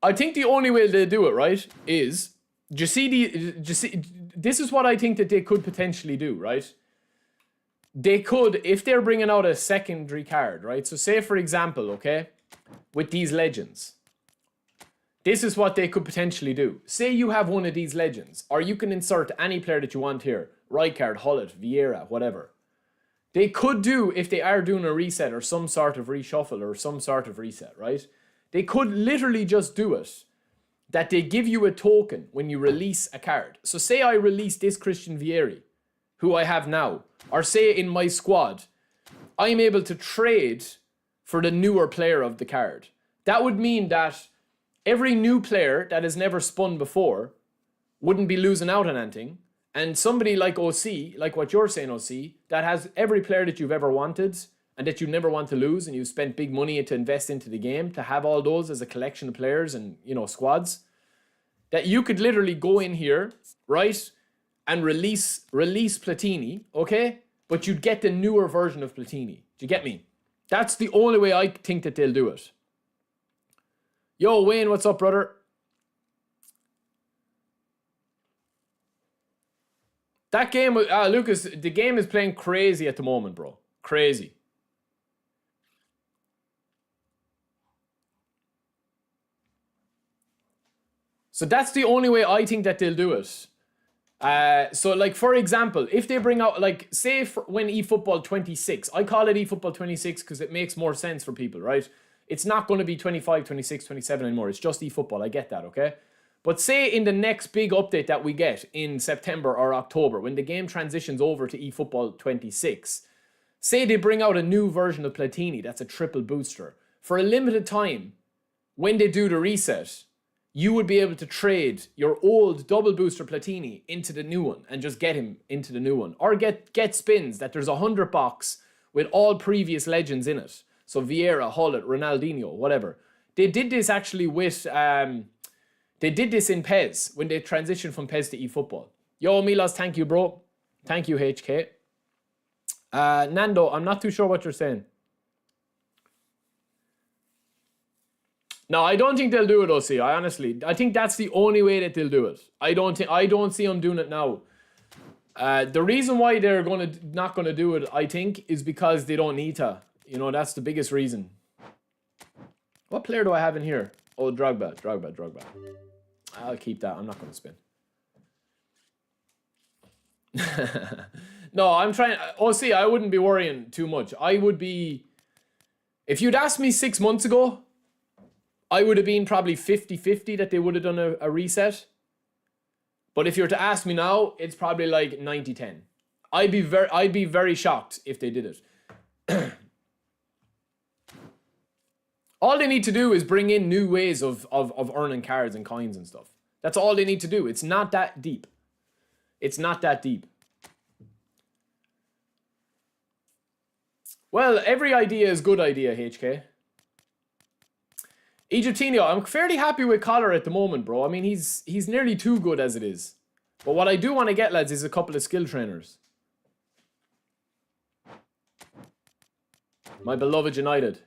I think the only way they'll do it, right, is, this is what I think that they could potentially do, right? They could, if they're bringing out a secondary card, right? So say, for example, okay, with these legends, this is what they could potentially do. Say you have one of these legends, or you can insert any player that you want here. Rijkaard, Hullet, Vieira, whatever. They could do, if they are doing a reset or some sort of reshuffle or some sort of reset, right? They could literally just do it, that they give you a token when you release a card. So say I release this Christian Vieri, who I have now, or say in my squad, I'm able to trade for the newer player of the card. That would mean that every new player that has never spun before wouldn't be losing out on anything. And somebody like OC, like what you're saying, OC, that has every player that you've ever wanted and that you never want to lose, and you've spent big money to invest into the game, to have all those as a collection of players and, you know, squads, that you could literally go in here, right, and release Platini, okay? But you'd get the newer version of Platini. Do you get me? That's the only way I think that they'll do it. Yo, Wayne, what's up, brother? That game, Lucas, the game is playing crazy at the moment, bro. Crazy. So that's the only way I think that they'll do it. So, like, for example, if they bring out, like, say when eFootball 26, I call it eFootball 26 because it makes more sense for people, right? It's not going to be 25, 26, 27 anymore. It's just eFootball. I get that, okay? But say in the next big update that we get in September or October, when the game transitions over to eFootball 26, say they bring out a new version of Platini that's a triple booster. For a limited time, when they do the reset, you would be able to trade your old double booster Platini into the new one and just get him into the new one. Or get spins that there's a 100 box with all previous legends in it. So Vieira, Hullet, Ronaldinho, whatever. They did this actually with... They did this in PES, when they transitioned from PES to eFootball. Yo, Milos, thank you, bro. Thank you, HK. Nando, I'm not too sure what you're saying. No, I don't think they'll do it, OC. I think that's the only way that they'll do it. I don't see them doing it now. The reason why they're not gonna do it, I think, is because they don't need to. You know, that's the biggest reason. What player do I have in here? Oh, Drogba. I'll keep that. I'm not going to spin. No, I'm trying... OC, I wouldn't be worrying too much. I would be... If you'd asked me 6 months ago, I would have been probably 50-50 that they would have done a reset. But if you were to ask me now, it's probably like 90-10. I'd be very shocked if they did it. All they need to do is bring in new ways of earning cards and coins and stuff. That's all they need to do. It's not that deep. It's not that deep. Well, every idea is good idea, HK. Egyptinio, I'm fairly happy with Collar at the moment, bro. I mean, he's nearly too good as it is. But what I do want to get, lads, is a couple of skill trainers. My beloved United.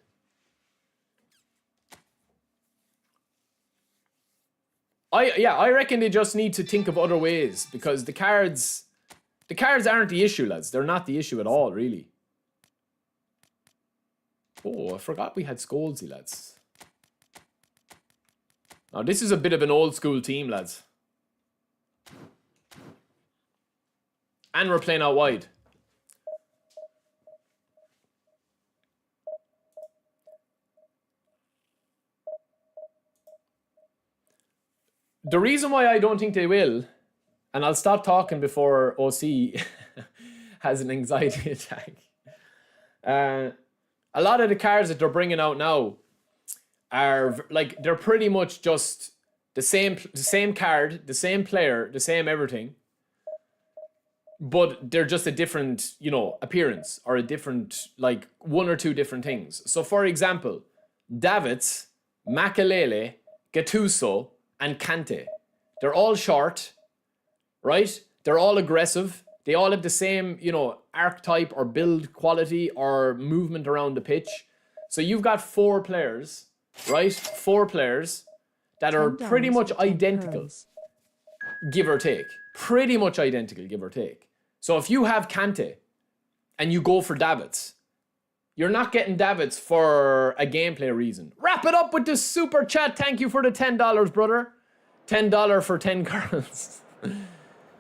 I reckon they just need to think of other ways, because the cards aren't the issue, lads. They're not the issue at all, really. Oh, I forgot we had Scholesy, lads. Now, this is a bit of an old school team, lads. And we're playing out wide. The reason why I don't think they will, and I'll stop talking before OC has an anxiety attack. A lot of the cards that they're bringing out now are like, they're pretty much just the same card, the same player, the same everything, but they're just a different, you know, appearance, or a different, like, one or two different things. So for example, Davids, Makelele, Gattuso, and Kante. They're all short, right? They're all aggressive. They all have the same, you know, archetype or build quality or movement around the pitch. So you've got 4 players, right? 4 players that are pretty much identical, give or take. Pretty much identical, give or take. So if you have Kante and you go for Davids, you're not getting Davids for a gameplay reason. Wrap it up with this super chat. Thank you for the $10, brother. $10 for 10 girls.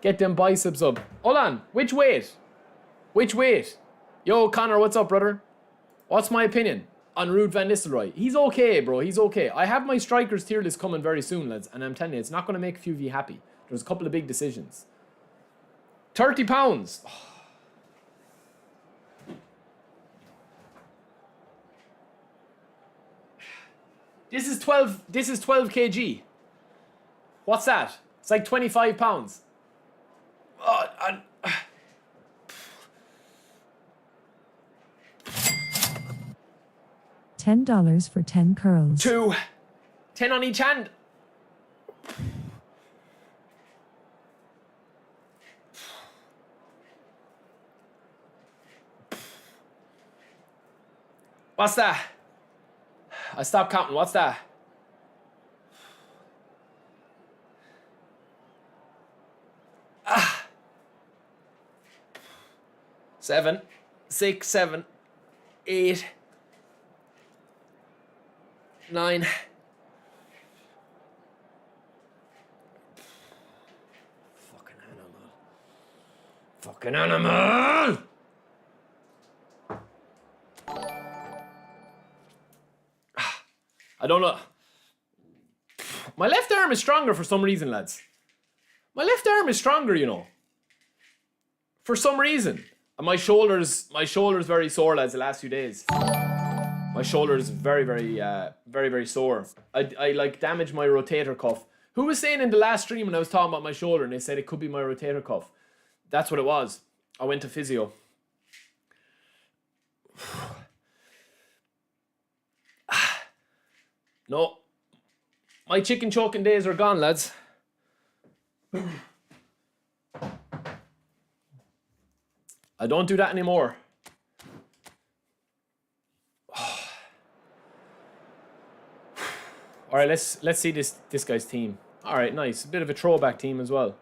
Get them biceps up. Hold on. Which weight? Which weight? Yo, Connor, what's up, brother? What's my opinion on Ruud van Nistelrooy? He's okay, bro. He's okay. I have my strikers tier list coming very soon, lads. And I'm telling you, it's not going to make a few of you happy. There's a couple of big decisions. £30. This is 12 kg. What's that? It's like 25 pounds. $10 for 10 curls. 2. 10 on each hand. What's that? I stopped counting. What's that? Ah. 7, 6, 7, 8, 9. Fucking animal. Fucking animal! I don't know. My left arm is stronger for some reason, lads. My left arm is stronger, you know. For some reason. And my shoulder's very sore, lads, the last few days. My shoulder is very, very sore. I like damaged my rotator cuff. Who was saying in the last stream when I was talking about my shoulder and they said it could be my rotator cuff? That's what it was. I went to physio. No. My chicken choking days are gone, lads. I don't do that anymore. All right, let's see this guy's team. All right, nice. A bit of a throwback team as well.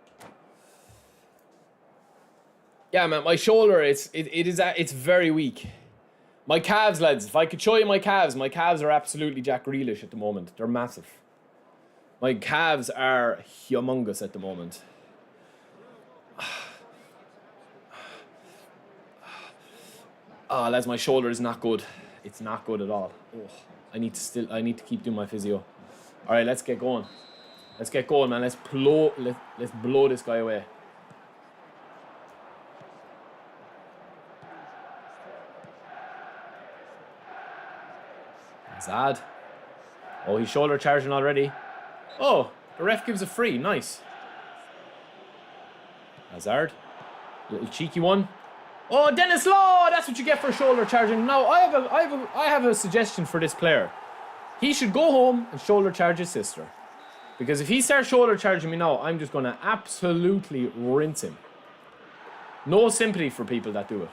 Yeah, man, my shoulder it's very weak. My calves, lads. If I could show you my calves are absolutely Jack Grealish at the moment. They're massive. My calves are humongous at the moment. Ah, lads, my shoulder is not good. It's not good at all. Oh, I need to keep doing my physio. All right, let's get going. Let's get going, man. Let's blow this guy away. Hazard. Oh, he's shoulder charging already. Oh, the ref gives a free. Nice. Hazard. Little cheeky one. Oh, Dennis Law! That's what you get for shoulder charging. Now, I have a suggestion for this player. He should go home and shoulder charge his sister. Because if he starts shoulder charging me now, I'm just going to absolutely rinse him. No sympathy for people that do it.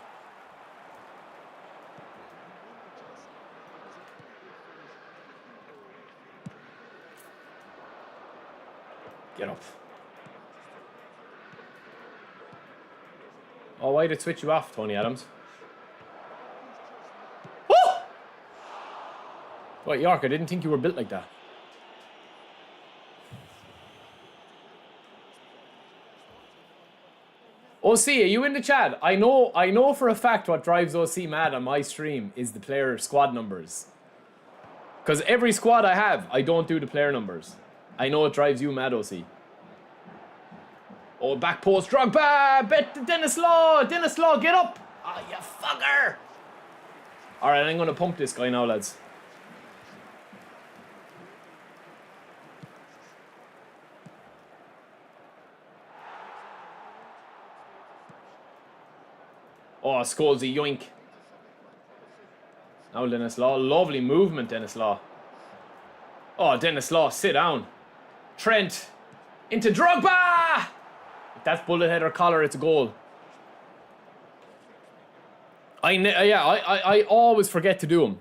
Get up. Oh, why did it switch you off, Tony Adams? Oh! What, York, I didn't think you were built like that. OC, are you in the chat? I know for a fact what drives OC mad on my stream is the player squad numbers. Because every squad I have, I don't do the player numbers. I know it drives you mad, OC. Oh, back post, Drogba! Bet Dennis Law! Dennis Law, get up! Oh, you fucker! Alright, I'm gonna pump this guy now, lads. Oh, Scholesy, yoink. Now Dennis Law. Lovely movement, Dennis Law. Oh, Dennis Law, sit down. Trent. Into Drogba! If that's bullet head or collar, it's a goal. I always forget to do them.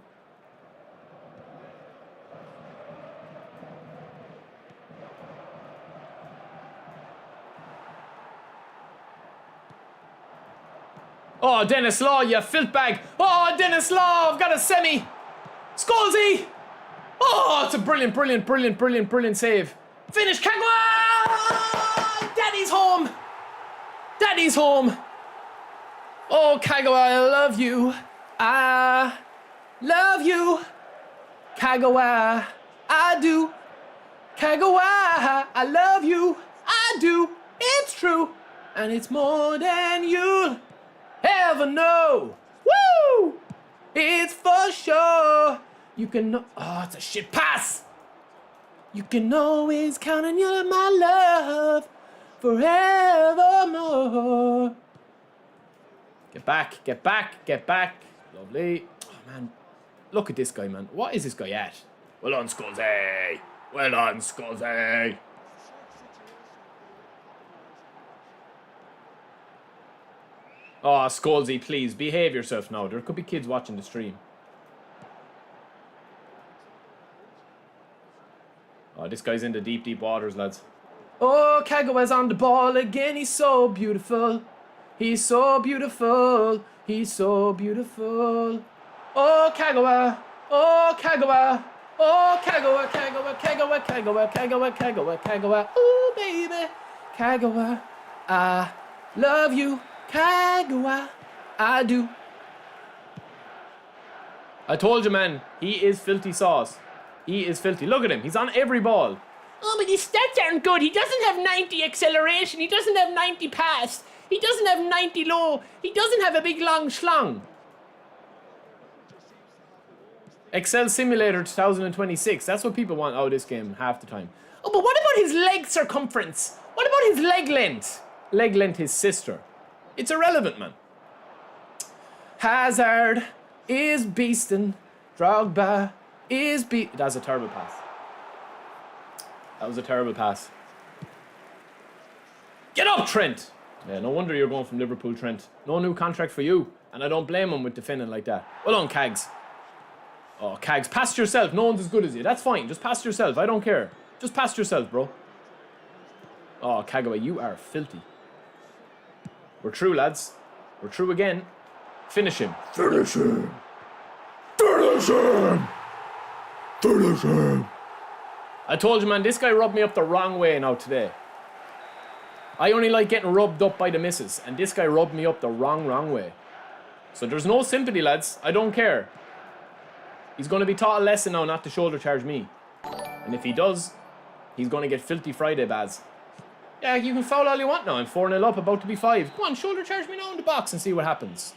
Oh, Dennis Law, you filth bag. Oh, Dennis Law, I've got a semi. Scholesy. Oh, it's a brilliant save. Finish, Kagawa! Daddy's home. Daddy's home. Oh, Kagawa, I love you. I love you. Kagawa, I do. Kagawa, I love you. I do. It's true. And it's more than you'll ever know. Woo! It's for sure. You can know. Oh, it's a shit pass. You can always count on you, my love, forevermore. Get back, get back, get back. Lovely. Oh, man. Look at this guy, man. What is this guy at? Well done, Scholesy. Well done, Scholesy. Oh, Scholesy, please, behave yourself now. There could be kids watching the stream. Oh, this guy's in the deep, deep waters, lads. Oh, Kagawa's on the ball again. He's so beautiful. He's so beautiful. He's so beautiful. Oh, Kagawa. Oh, Kagawa. Oh, Kagawa, Kagawa, Kagawa, Kagawa, Kagawa, Kagawa, Kagawa. Ooh, baby. Kagawa. I love you. Kagawa. I do. I told you, man. He is filthy sauce. He is filthy. Look at him. He's on every ball. Oh, but his stats aren't good. He doesn't have 90 acceleration. He doesn't have 90 pass. He doesn't have 90 low. He doesn't have a big long schlong. Excel Simulator 2026. That's what people want out of this game half the time. Oh, but what about his leg circumference? What about his leg length? Leg length, his sister. It's irrelevant, man. Hazard is beastin'. Drogba is That's a terrible pass. That was a terrible pass. Get up, Trent! Yeah, no wonder you're going from Liverpool, Trent. No new contract for you. And I don't blame him with defending like that. Well on, Cags. Oh, Cags, pass yourself. No one's as good as you. That's fine. Just pass yourself. I don't care. Just pass yourself, bro. Oh, Kagawa, you are filthy. We're through, lads. We're through again. Finish him. Finish him. Finish him. Finish him. I told you, man, this guy rubbed me up the wrong way now today. I only like getting rubbed up by the missus, and this guy rubbed me up the wrong way. So there's no sympathy, lads. I don't care. He's going to be taught a lesson now not to shoulder charge me. And if he does, he's going to get filthy Friday bads. Yeah, you can foul all you want now. I'm 4-0 up, about to be 5. Come on, shoulder charge me now in the box and see what happens.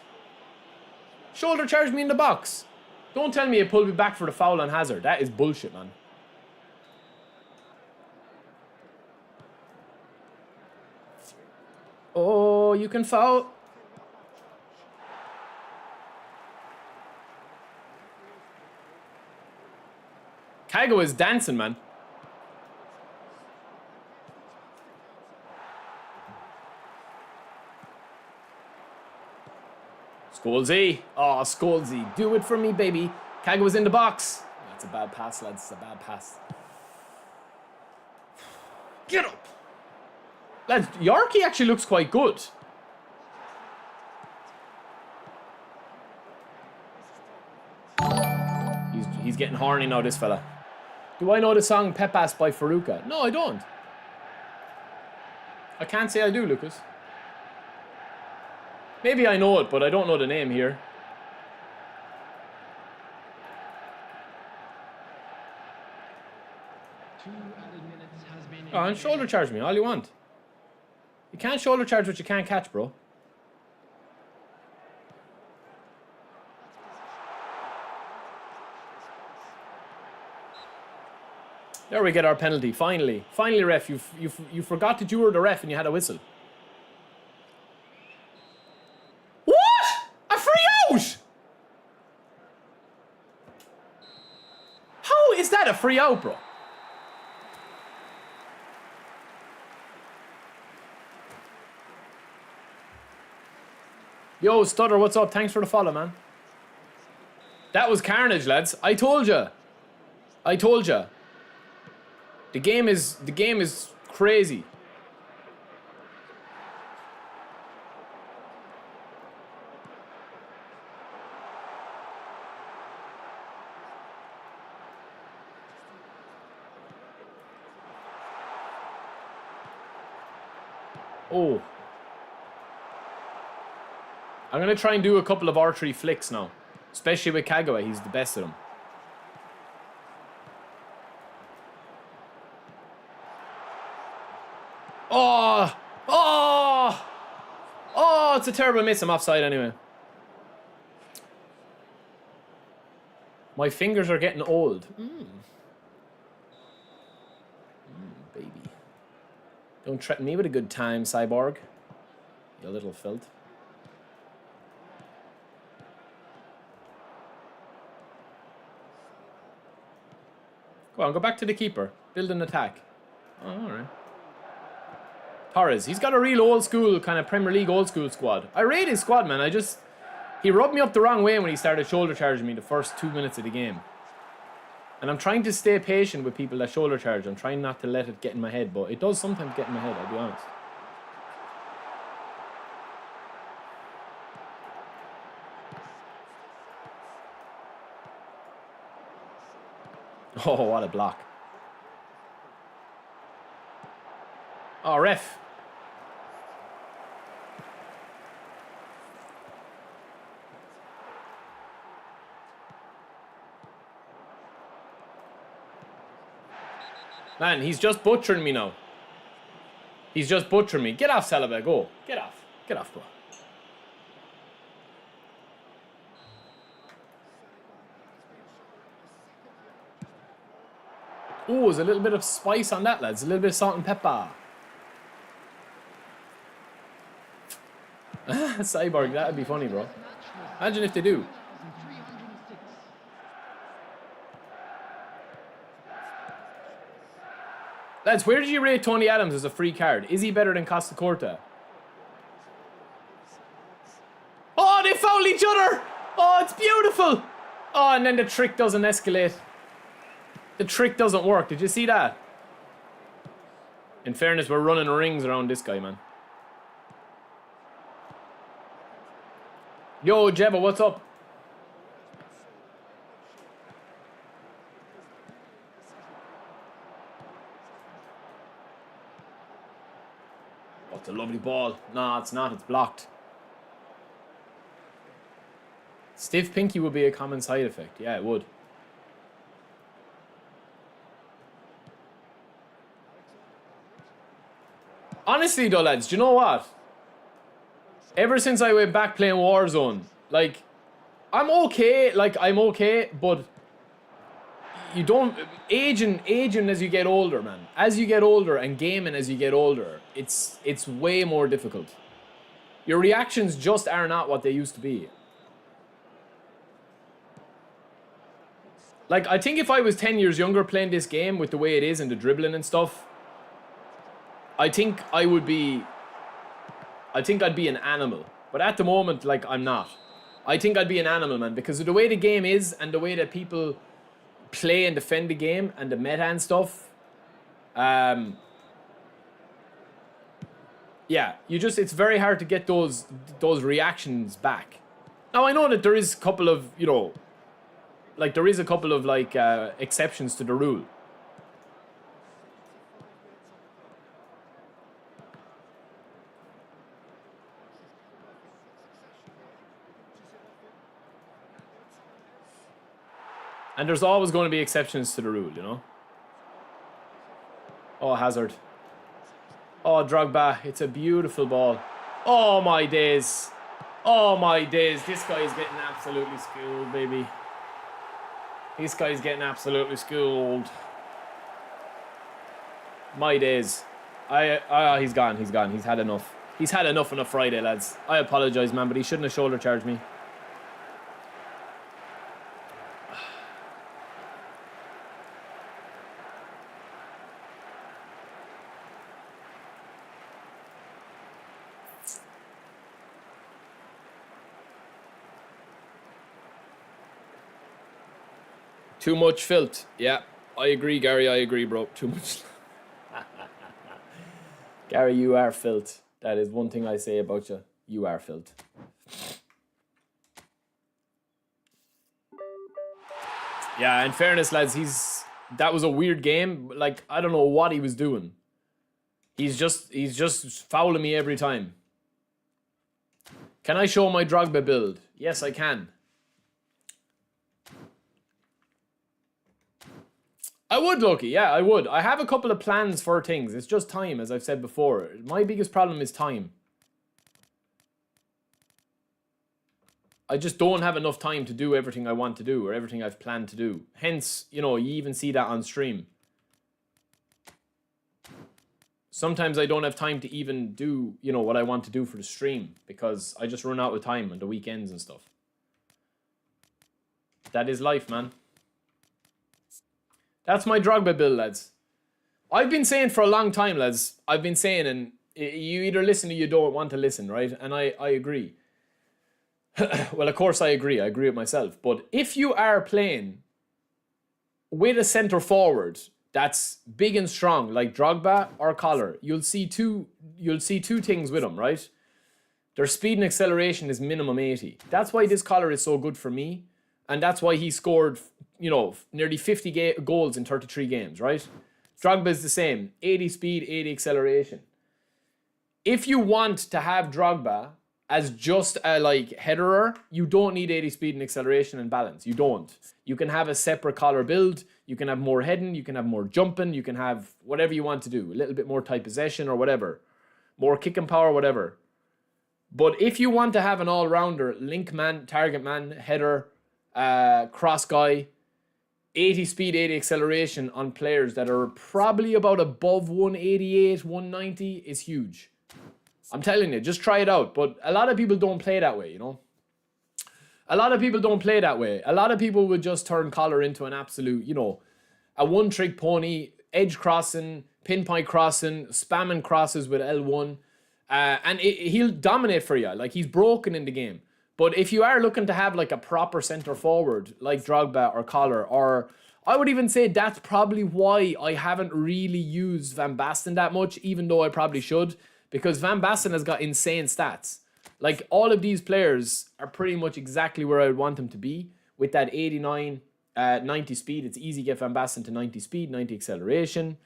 Shoulder charge me in the box. Don't tell me you pulled me back for the foul on Hazard. That is bullshit, man. Oh, you can foul. Kaigo is dancing, man. Scholesy. Oh, Scholesy. Do it for me, baby. Kaigo was in the box. That's a bad pass, lads. It's a bad pass. Get up. Lads, Yorkie actually looks quite good. He's getting horny now, this fella. Do I know the song Pepas by Faruka? No, I don't. I can't say I do, Lucas. Maybe I know it, but I don't know the name here. Two added minutes Oh, and shoulder charge me all you want. You can't shoulder charge what you can't catch, bro. There we get our penalty, finally. Finally, ref, you forgot that you were the ref and you had a whistle. What? A free out? How is that a free out, bro? Yo, Stutter, what's up? Thanks for the follow, man. That was carnage, lads. I told you. I told you. The game is crazy. Oh. I'm going to try and do a couple of archery flicks now. Especially with Kagawa, he's the best of them. Oh! Oh! Oh, it's a terrible miss. I'm offside anyway. My fingers are getting old. Baby. Don't threaten me with a good time, Cyborg. You little filth. Go on, go back to the keeper. Build an attack. Oh, alright. Torres, he's got a real old school, kind of Premier League old school squad. I rate his squad, man. He rubbed me up the wrong way when he started shoulder charging me the first 2 minutes of the game. And I'm trying to stay patient with people that shoulder charge. I'm trying not to let it get in my head, but it does sometimes get in my head, I'll be honest. Oh, what a block. Oh, ref. Man, he's just butchering me now. He's just butchering me. Get off, Saliba. Go. Get off. Get off, bro. Oh, there's a little bit of spice on that, lads. A little bit of salt and pepper. Cyborg, that'd be funny, bro. Imagine if they do. Lads, where did you rate Tony Adams as a free card? Is he better than Costa Corta? Oh, they fouled each other! Oh, it's beautiful! Oh, and then the trick doesn't escalate. The trick doesn't work. Did you see that? In fairness, we're running rings around this guy, man. Yo, Jebba, what's up? Oh, it's a lovely ball. No, it's not. It's blocked. Stiff pinky would be a common side effect. Yeah, it would. Honestly, though, lads, do you know what? Ever since I went back playing Warzone, like, I'm okay, but you don't, aging as you get older, man. As you get older and gaming as you get older, it's way more difficult. Your reactions just are not what they used to be. Like, I think if I was 10 years younger playing this game with the way it is and the dribbling and stuff, I think I'd be an animal. But at the moment, like, I'm not. I think I'd be an animal, man, because of the way the game is and the way that people play and defend the game and the meta and stuff. Yeah, it's very hard to get those reactions back. Now, I know that there is a couple of, exceptions to the rule. And there's always going to be exceptions to the rule, you know? Oh, Hazard. Oh, Drogba. It's a beautiful ball. Oh, my days. Oh, my days. This guy is getting absolutely schooled, baby. This guy's getting absolutely schooled. My days. He's gone. He's gone. He's had enough. He's had enough on a Friday, lads. I apologise, man, but he shouldn't have shoulder charged me. Too much filth. Yeah, I agree, Gary. I agree, bro. Too much. Gary, you are filth. That is one thing I say about you. You are filth. Yeah, in fairness, lads, that was a weird game. Like, I don't know what he was doing. He's just fouling me every time. Can I show my Drogba build? Yes, I can. I would, Loki. Yeah, I would. I have a couple of plans for things. It's just time, as I've said before. My biggest problem is time. I just don't have enough time to do everything I want to do or everything I've planned to do. Hence, you know, you even see that on stream. Sometimes I don't have time to even do, you know, what I want to do for the stream because I just run out of time on the weekends and stuff. That is life, man. That's my Drogba build, lads. I've been saying for a long time, lads. I've been saying, and you either listen or you don't want to listen, right? And I agree. Well, of course I agree. I agree with myself. But if you are playing with a centre forward that's big and strong, like Drogba or Collar, you'll see two things with them, right? Their speed and acceleration is minimum 80. That's why this Collar is so good for me. And that's why he scored, you know, nearly 50 goals in 33 games, right? Drogba is the same. 80 speed, 80 acceleration. If you want to have Drogba as just a, like, headerer, you don't need 80 speed and acceleration and balance. You don't. You can have a separate Collar build. You can have more heading. You can have more jumping. You can have whatever you want to do. A little bit more tight possession or whatever. More kicking power, whatever. But if you want to have an all-rounder, link man, target man, header, cross guy, 80 speed, 80 acceleration on players that are probably about above 188, 190 is huge. I'm telling you, just try it out. But a lot of people don't play that way, you know. A lot of people don't play that way. A lot of people would just turn Collar into an absolute, you know, a one-trick pony, edge crossing, pinpoint crossing, spamming crosses with L1. And he'll dominate for you. Like, he's broken in the game. But if you are looking to have like a proper centre forward like Drogba or Collar, or I would even say that's probably why I haven't really used Van Basten that much, even though I probably should, because Van Basten has got insane stats. Like, all of these players are pretty much exactly where I would want them to be with that 89, 90 speed. It's easy to get Van Basten to 90 speed, 90 acceleration.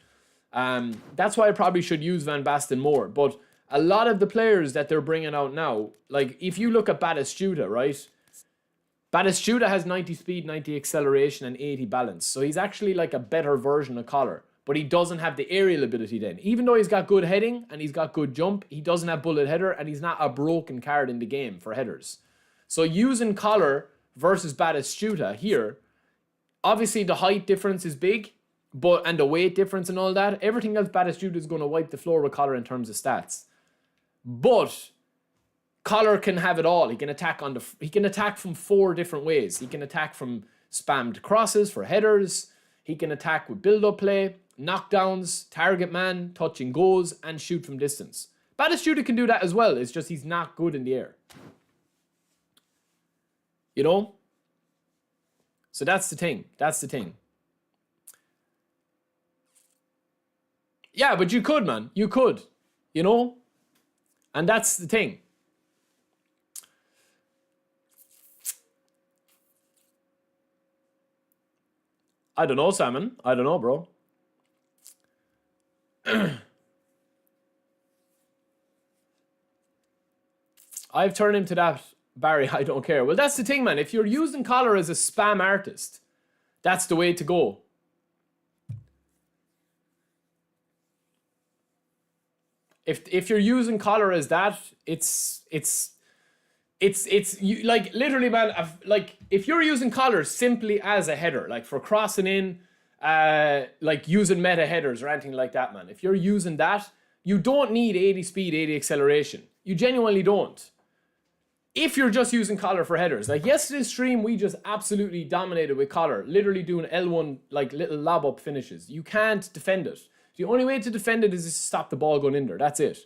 That's why I probably should use Van Basten more. But a lot of the players that they're bringing out now, like if you look at Batistuta, right? Batistuta has 90 speed, 90 acceleration, and 80 balance. So he's actually like a better version of Collar. But he doesn't have the aerial ability then. Even though he's got good heading and he's got good jump, he doesn't have bullet header and he's not a broken card in the game for headers. So using Collar versus Batistuta here, obviously the height difference is big, and the weight difference and all that. Everything else Batistuta is going to wipe the floor with Collar in terms of stats. But Collar can have it all. He can attack from 4 different ways. He can attack from spammed crosses for headers. He can attack with build-up play, knockdowns, target man, touching goals, and shoot from distance. Batistuta can do that as well. It's just he's not good in the air. You know? So that's the thing. That's the thing. Yeah, but you could, man. You could. You know? And that's the thing. I don't know, Salmon. I don't know, bro. I've turned him to that, Barry. I don't care. Well, that's the thing, man. If you're using Collar as a spam artist, that's the way to go. If you're using collar as that, it's you, like literally, man. Like if you're using collar simply as a header, like for crossing in, like using meta headers or anything like that, man. If you're using that, you don't need 80 speed, 80 acceleration. You genuinely don't. If you're just using collar for headers, like yesterday's stream, we just absolutely dominated with collar, literally doing L1 like little lob up finishes. You can't defend it. The only way to defend it is to stop the ball going in there. That's it.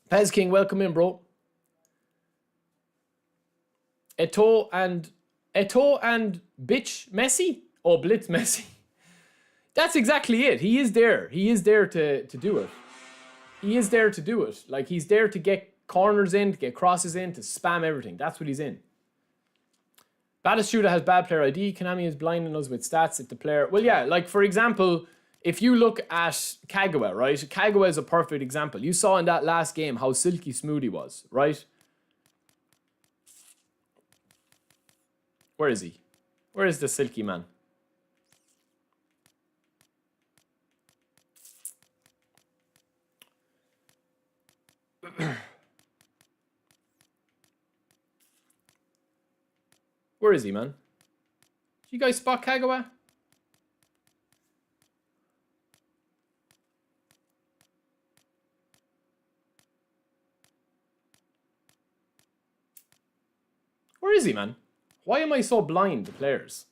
Pez King, welcome in, bro. Eto'o and bitch Messi? Oh, Blitz Messi. That's exactly it. He is there. He is there to do it. He is there to do it. Like, he's there to get corners in, to get crosses in, to spam everything. That's what he's in. Baddest shooter has bad player ID. Konami is blinding us with stats if the player... Well, yeah, like, for example, if you look at Kagawa, right? Kagawa is a perfect example. You saw in that last game how silky smooth he was, right? Where is he? Where is the silky man? Where is he, man? Did you guys spot Kagawa? Where is he, man? Why am I so blind to players?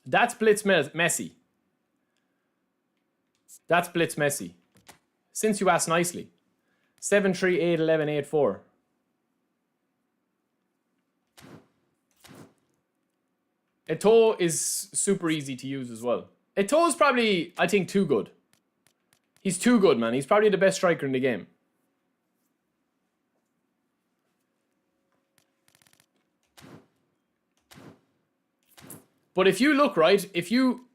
That's Blitz Messi. That's Blitz Messi. Since you asked nicely. 7381184. Eto'o is super easy to use as well. Eto'o is probably, I think, too good. He's too good, man. He's probably the best striker in the game. But if you look, right,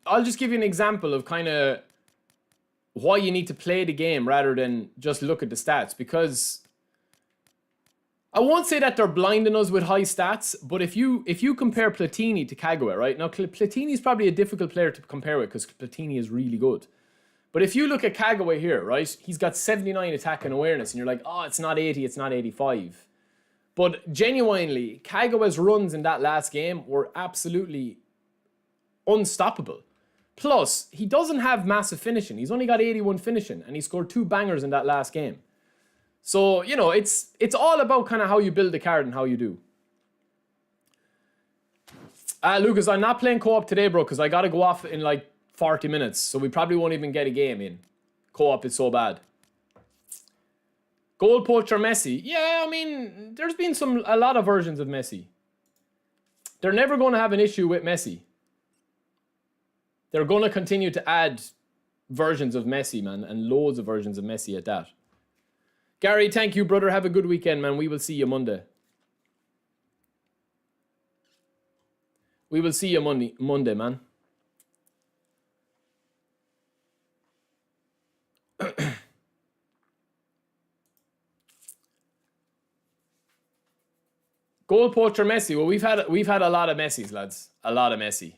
I'll just give you an example of kind of why you need to play the game rather than just look at the stats. Because I won't say that they're blinding us with high stats, but if you compare Platini to Kagawa, right? Now, Platini is probably a difficult player to compare with because Platini is really good. But if you look at Kagawa here, right, he's got 79 attack and awareness, and you're like, oh, it's not 80, it's not 85. But genuinely, Kagawa's runs in that last game were absolutely unstoppable. Plus, he doesn't have massive finishing. He's only got 81 finishing, and he scored 2 bangers in that last game. So, you know, it's all about kind of how you build the card and how you do. Lucas, I'm not playing co-op today, bro, because I got to go off in like 40 minutes. So we probably won't even get a game in. Co-op is so bad. Goal poacher Messi. Yeah, I mean, there's been a lot of versions of Messi. They're never going to have an issue with Messi. They're going to continue to add versions of Messi, man, and loads of versions of Messi at that. Gary, thank you, brother. Have a good weekend, man. We will see you Monday. We will see you Monday, man. Goal poacher Messi. Well, we've had a lot of Messis, lads. A lot of Messi.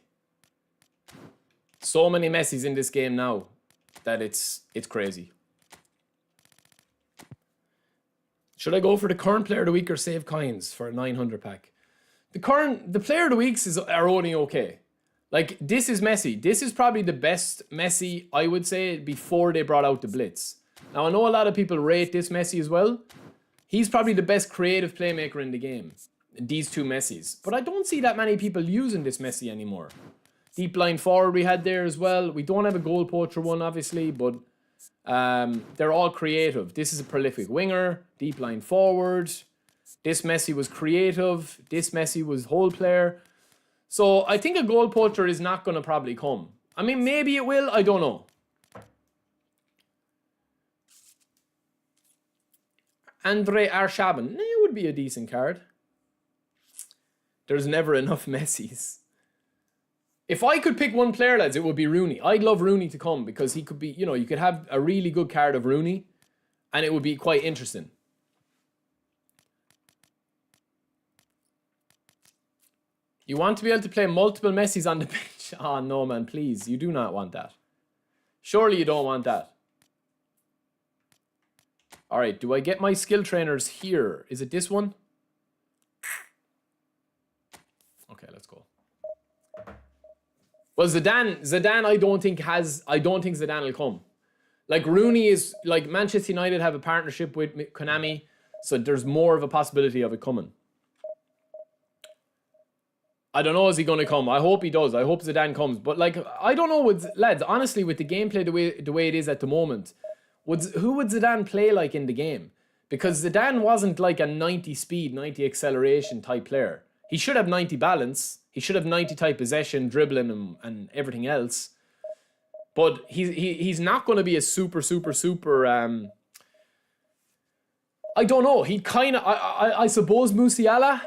So many Messis in this game now that it's crazy. Should I go for the current player of the week or save coins for a 900 pack? The player of the weeks are only okay. Like, this is Messi. This is probably the best Messi, I would say, before they brought out the Blitz. Now, I know a lot of people rate this Messi as well. He's probably the best creative playmaker in the game. These two Messis. But I don't see that many people using this Messi anymore. Deep line forward we had there as well. We don't have a goal poacher one, obviously, but they're all creative. This is a prolific winger. Deep line forward. This Messi was creative. This Messi was whole player. So I think a goal poacher is not going to probably come. I mean, maybe it will. I don't know. Andre Arshaban. It would be a decent card. There's never enough Messis. If I could pick one player, lads, it would be Rooney. I'd love Rooney to come because he could be, you know, you could have a really good card of Rooney. And it would be quite interesting. You want to be able to play multiple Messis on the bench? Oh, no, man, please. You do not want that. Surely you don't want that. All right, do I get my skill trainers here? Is it this one? Okay, let's go. Well, Zidane, I don't think Zidane will come. Like Rooney is, like Manchester United have a partnership with Konami, so there's more of a possibility of it coming. I don't know, is he going to come? I hope he does. I hope Zidane comes. But like, I don't know, lads, honestly, with the gameplay the way it is at the moment, who would Zidane play like in the game? Because Zidane wasn't like a 90 speed, 90 acceleration type player. He should have 90 balance. He should have 90 type possession, dribbling and everything else. But he's not going to be a super... I don't know. He kind of... I suppose Musiala...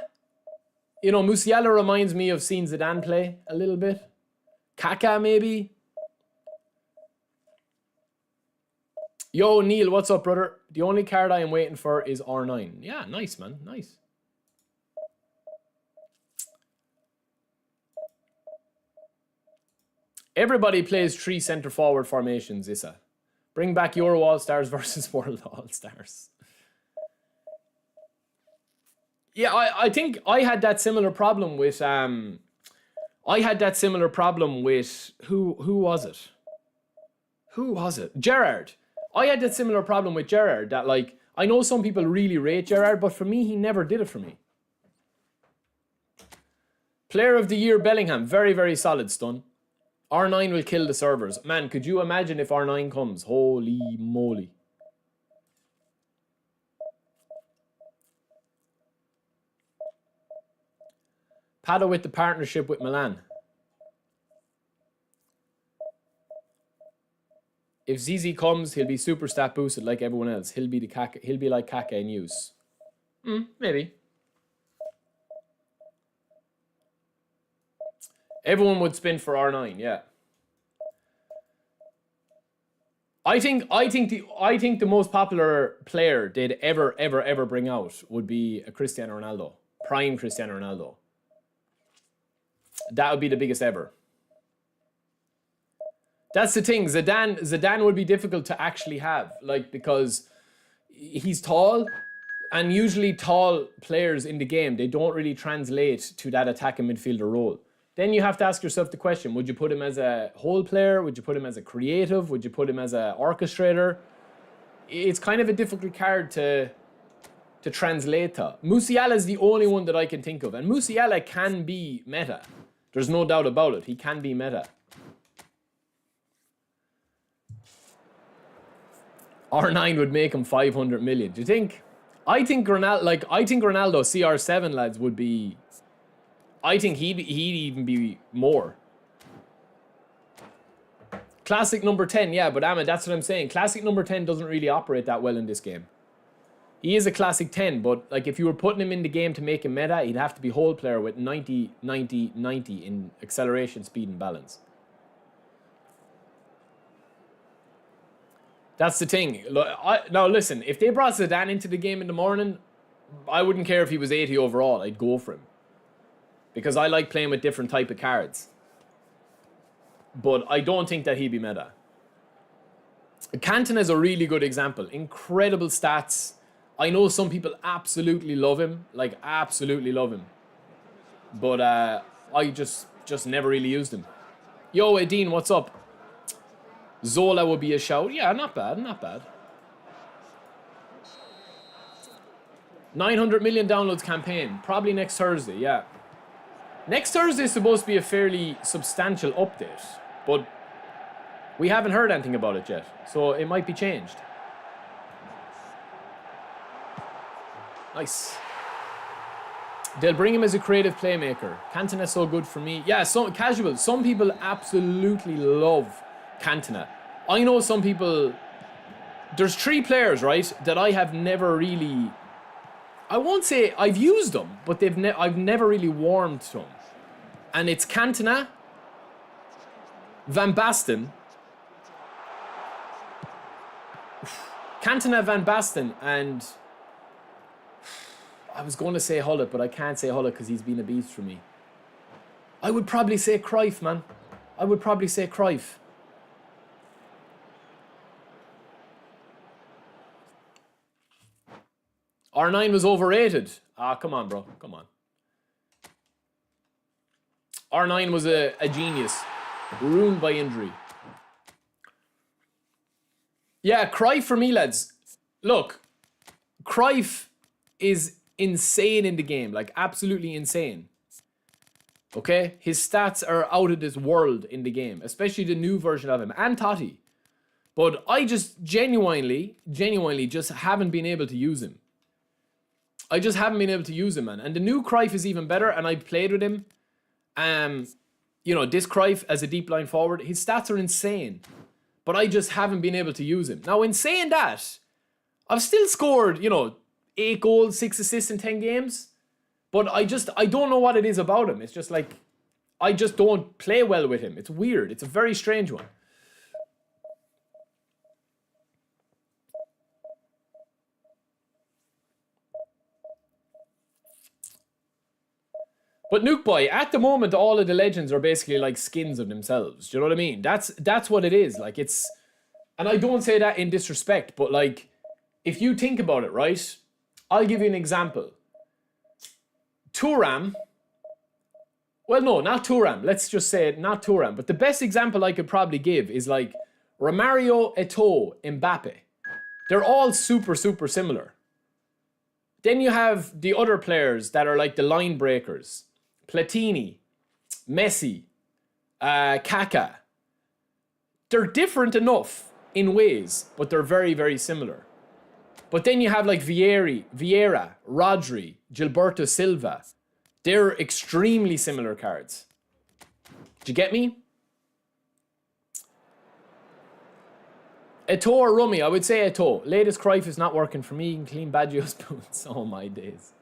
You know, Musiala reminds me of seeing Zidane play a little bit. Kaká, maybe. Yo, Neil, what's up, brother? The only card I am waiting for is R9. Yeah, nice, man. Nice. Everybody plays 3 centre-forward formations, Issa. Bring back Euro All-Stars versus World All-Stars. Yeah, I think I had that similar problem with who was it? Who was it? Gerrard. I had that similar problem with Gerrard that like I know some people really rate Gerrard, but for me he never did it for me. Player of the Year Bellingham, very, very solid, Stun. R9 will kill the servers. Man, could you imagine if R9 comes? Holy moly. Pado with the partnership with Milan. If ZZ comes, he'll be super stat boosted like everyone else. He'll be like Kaká in use. Maybe. Everyone would spin for R9, yeah. I think the most popular player they'd ever bring out would be a Cristiano Ronaldo. Prime Cristiano Ronaldo. That would be the biggest ever. That's the thing. Zidane would be difficult to actually have, like, because he's tall, and usually tall players in the game, they don't really translate to that attacking midfielder role. Then you have to ask yourself the question, would you put him as a whole player? Would you put him as a creative? Would you put him as an orchestrator? It's kind of a difficult card to translate to. Musiala is the only one that I can think of, and Musiala can be meta. There's no doubt about it. He can be meta. R9 would make him 500 million. Do you think? I think Ronaldo CR7 lads would be. I think he'd even be more. Classic number 10, yeah, but Ahmed, that's what I'm saying. Classic number 10 doesn't really operate that well in this game. He is a classic 10, but like if you were putting him in the game to make him meta, he'd have to be whole player with 90, 90, 90 in acceleration, speed, and balance. That's the thing. Now listen, if they brought Zidane into the game in the morning, I wouldn't care if he was 80 overall. I'd go for him. Because I like playing with different type of cards. But I don't think that he'd be meta. Cantona is a really good example. Incredible stats. I know some people absolutely love him. Like, absolutely love him. But I just never really used him. Yo, Edine, what's up? Zola would be a shout. Yeah, not bad, not bad. 900 million downloads campaign. Probably next Thursday, yeah. Next Thursday is supposed to be a fairly substantial update. But we haven't heard anything about it yet. So it might be changed. Nice. They'll bring him as a creative playmaker. Cantona's so good for me. Yeah, casual. Some people absolutely love Cantona. I know some people... There's 3 players, right, that I have never really... I won't say I've used them, but I've never really warmed to them. And it's Cantona, Van Basten, Cantona, Van Basten, and I was going to say Hullet, but I can't say Hullet because he's been a beast for me. I would probably say Cruyff, man. I would probably say Cruyff. R9 was overrated. Ah, come on, bro. Come on. R9 was a genius. Ruined by injury. Yeah, Cruyff for me, lads. Look, Cruyff is insane in the game. Like, absolutely insane. Okay? His stats are out of this world in the game. Especially the new version of him. And Totti. But I just genuinely just haven't been able to use him. I just haven't been able to use him, man. And the new Cruyff is even better, and I played with him. You know, this Cruyff as a deep line forward, his stats are insane. But I just haven't been able to use him. Now, in saying that, I've still scored, you know, 8 goals, 6 assists in 10 games. But I don't know what it is about him. It's just like, I just don't play well with him. It's weird. It's a very strange one. But Nuke Boy, at the moment, all of the legends are basically like skins of themselves. Do you know what I mean? That's what it is. Like, it's... And I don't say that in disrespect, but like, if you think about it, right? I'll give you an example. Thuram... Well, no, not Thuram. Let's just say it, not Thuram. But the best example I could probably give is like Romario, Eto'o, Mbappe. They're all super, super similar. Then you have the other players that are like the line breakers. Platini, Messi, Kaká. They're different enough in ways, but they're very, very similar. But then you have like Vieira, Rodri, Gilberto Silva. They're extremely similar cards. Do you get me? Eto'o or Rummy? I would say Eto'o. Latest Cruyff is not working for me. You can clean Baggio's boots. Oh my days.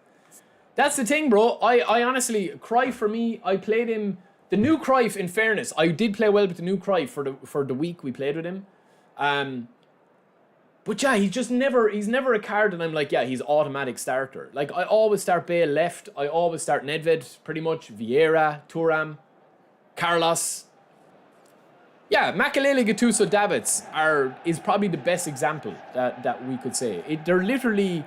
That's the thing, bro. I honestly, Cruyff for me, I played him. The new Cruyff, in fairness, I did play well with the new Cruyff for the week we played with him. But yeah, he's never a card and I'm like, yeah, he's automatic starter. Like, I always start Bale left. I always start Nedved, pretty much. Vieira, Thuram, Carlos. Yeah, Makelele, Gattuso, Davids is probably the best example that we could say. They're literally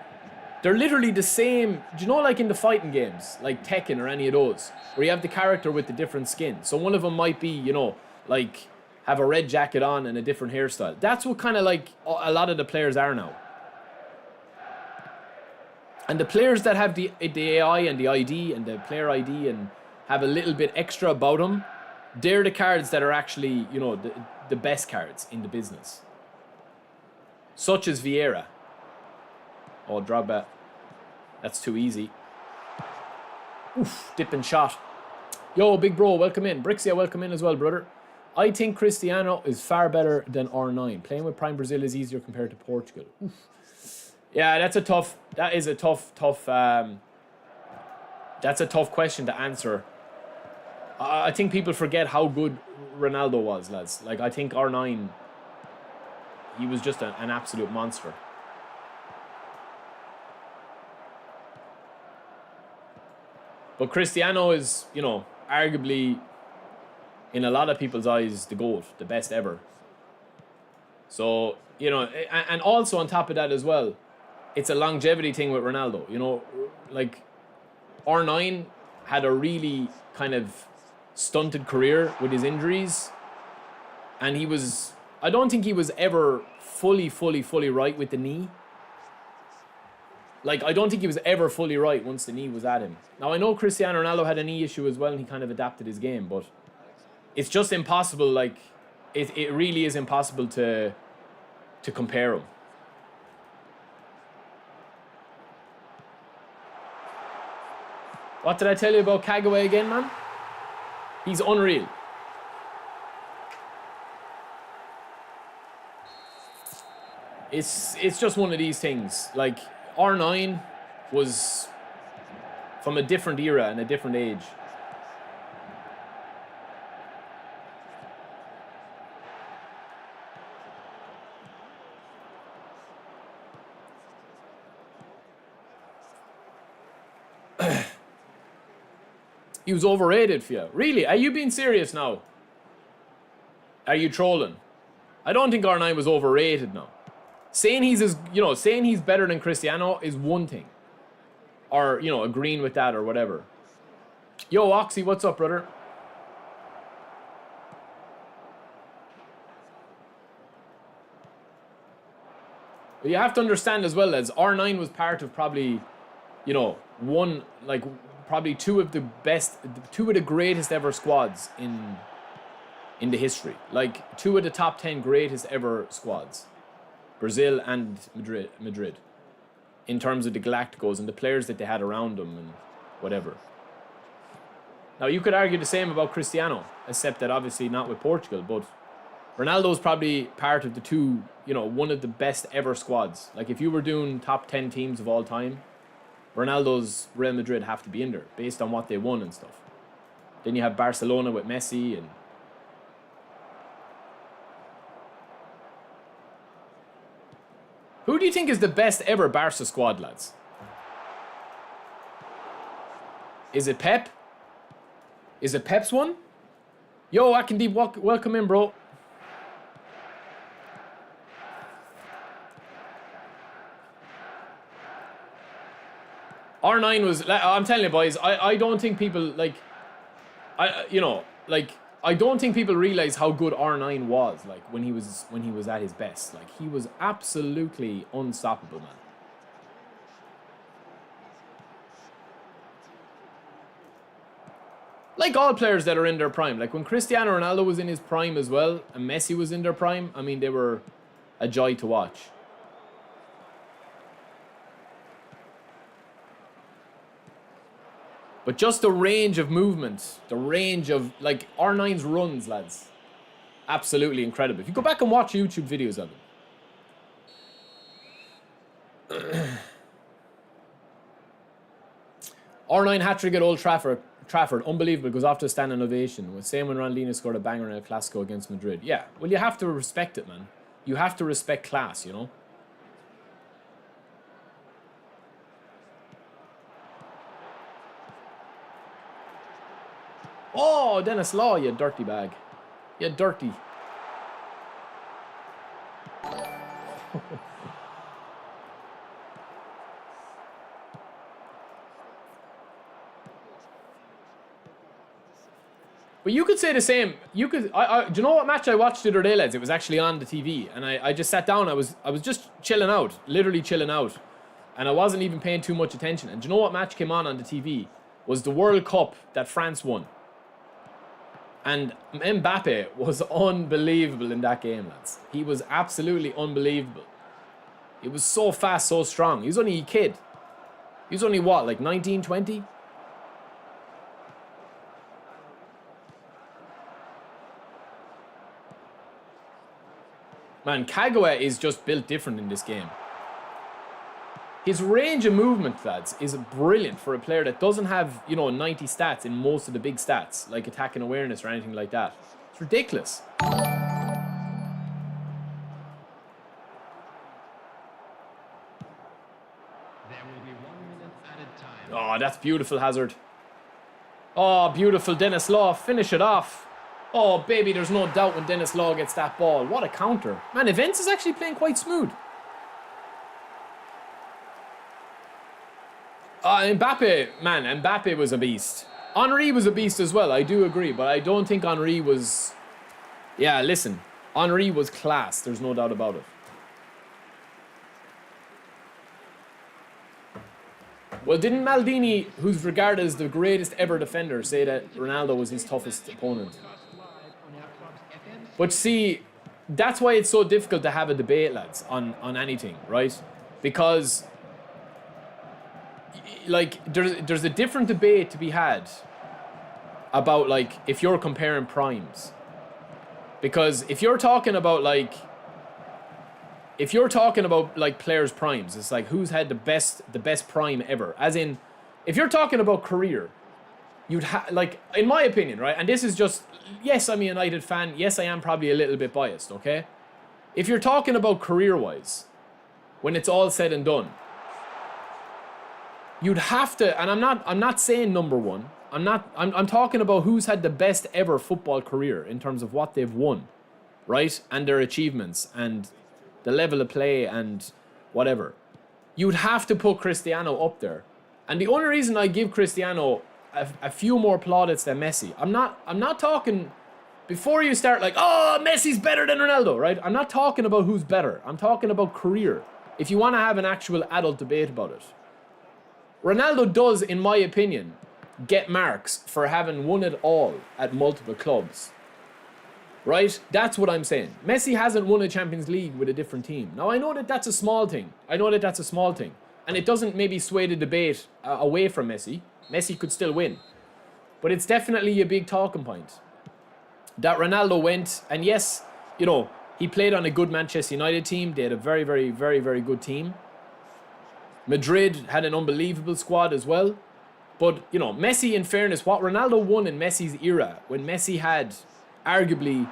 the same. Do you know, like in the fighting games, like Tekken or any of those, where you have the character with the different skin. So one of them might be, you know, like have a red jacket on and a different hairstyle. That's what kind of like a lot of the players are now. And the players that have the AI and the ID and the player ID and have a little bit extra about them, they're the cards that are actually, you know, the best cards in the business. Such as Vieira. Oh, Drogba. That's too easy. Oof, dipping shot. Yo, big bro, welcome in. Brixia, welcome in as well, brother. I think Cristiano is far better than R9. Playing with Prime Brazil is easier compared to Portugal. Oof. Yeah, that's a tough question to answer. I think people forget how good Ronaldo was, lads. Like, I think R9, he was just an absolute monster. But Cristiano is, you know, arguably, in a lot of people's eyes, the GOAT, the best ever. So, you know, and also on top of that as well, it's a longevity thing with Ronaldo. You know, like, R9 had a really kind of stunted career with his injuries. And I don't think he was ever fully right with the knee. Like, I don't think he was ever fully right once the knee was at him. Now, I know Cristiano Ronaldo had a knee issue as well, and he kind of adapted his game, but it's just impossible, like, it really is impossible to compare him. What did I tell you about Kagawa again, man? He's unreal. It's just one of these things. Like, R9 was from a different era and a different age. He was overrated for you. Really? Are you being serious now? Are you trolling? I don't think R9 was overrated now. Saying he's saying he's better than Cristiano is one thing. Or, agreeing with that or whatever. Yo, Oxy, what's up, brother? But you have to understand as well as R9 was part of probably, probably two of the greatest ever squads in the history. Like, two of the top 10 greatest ever squads. Brazil and Madrid. In terms of the Galacticos and the players that they had around them and whatever. Now, you could argue the same about Cristiano, except that obviously not with Portugal, but Ronaldo's probably part of the two, one of the best ever squads. Like, if you were doing top 10 teams of all time, Ronaldo's Real Madrid have to be in there, based on what they won and stuff. Then you have Barcelona with Messi and... Who do you think is the best ever Barca squad, lads? Is it Pep? Is it Pep's one? Yo, Akindeep, welcome in, bro. R9 was... I'm telling you, boys, I don't think people, I don't think people realize how good R9 was, like, when he was at his best. Like, he was absolutely unstoppable, man. Like all players that are in their prime. Like, when Cristiano Ronaldo was in his prime as well, and Messi was in their prime, I mean, they were a joy to watch. But just the range of movement, the range of, like, R9's runs, lads. Absolutely incredible. If you go back and watch YouTube videos of him. R9 hat-trick at Old Trafford. Unbelievable. Goes off to a standing ovation. Same when Ronaldinho scored a banger in El Clasico against Madrid. Yeah, well, you have to respect it, man. You have to respect class, you know? Oh, Dennis Law, you dirty bag. You dirty. But you could say the same. You could. Do you know what match I watched the other day, lads? It was actually on the TV, and I just sat down. I was just chilling out, literally chilling out, and I wasn't even paying too much attention. And do you know what match came on the TV? Was the World Cup that France won. And Mbappe was unbelievable in that game, lads. He was absolutely unbelievable. He was so fast, so strong. He was only a kid. He was only, what, like 19, 20? Man, Kagawa is just built different in this game. His range of movement, lads, is brilliant for a player that doesn't have, 90 stats in most of the big stats, like attack and awareness or anything like that. It's ridiculous. There will be 1 minute added time. Oh, that's beautiful, Hazard. Oh, beautiful, Dennis Law. Finish it off. Oh, baby, there's no doubt when Dennis Law gets that ball. What a counter. Man, Events is actually playing quite smooth. Mbappe was a beast. Henry was a beast as well, I do agree, but I don't think Henry was... Yeah, listen, Henry was class, there's no doubt about it. Well, didn't Maldini, who's regarded as the greatest ever defender, say that Ronaldo was his toughest opponent? But see, that's why it's so difficult to have a debate, lads, on anything, right? Because... like, there's a different debate to be had about, like, if you're comparing primes. Because if you're talking about, like, players' primes, it's like, who's had the best prime ever? As in, if you're talking about career, you'd have, like, in my opinion, right? And this is just, yes, I'm a United fan. Yes, I am probably a little bit biased, okay? If you're talking about career-wise, when it's all said and done, you'd have to, and I'm not saying number one, I'm talking about who's had the best ever football career in terms of what they've won, right? And their achievements and the level of play and whatever. You'd have to put Cristiano up there. And the only reason I give Cristiano a few more plaudits than Messi, I'm not talking, before you start like, oh, Messi's better than Ronaldo, right? I'm not talking about who's better. I'm talking about career. If you want to have an actual adult debate about it. Ronaldo does, in my opinion, get marks for having won it all at multiple clubs. Right? That's what I'm saying. Messi hasn't won a Champions League with a different team. Now, I know that that's a small thing. And it doesn't maybe sway the debate away from Messi. Messi could still win. But it's definitely a big talking point. That Ronaldo went, and yes, you know, he played on a good Manchester United team. They had a very, very, very, very good team. Madrid had an unbelievable squad as well. But, you know, Messi, in fairness, what Ronaldo won in Messi's era, when Messi had arguably,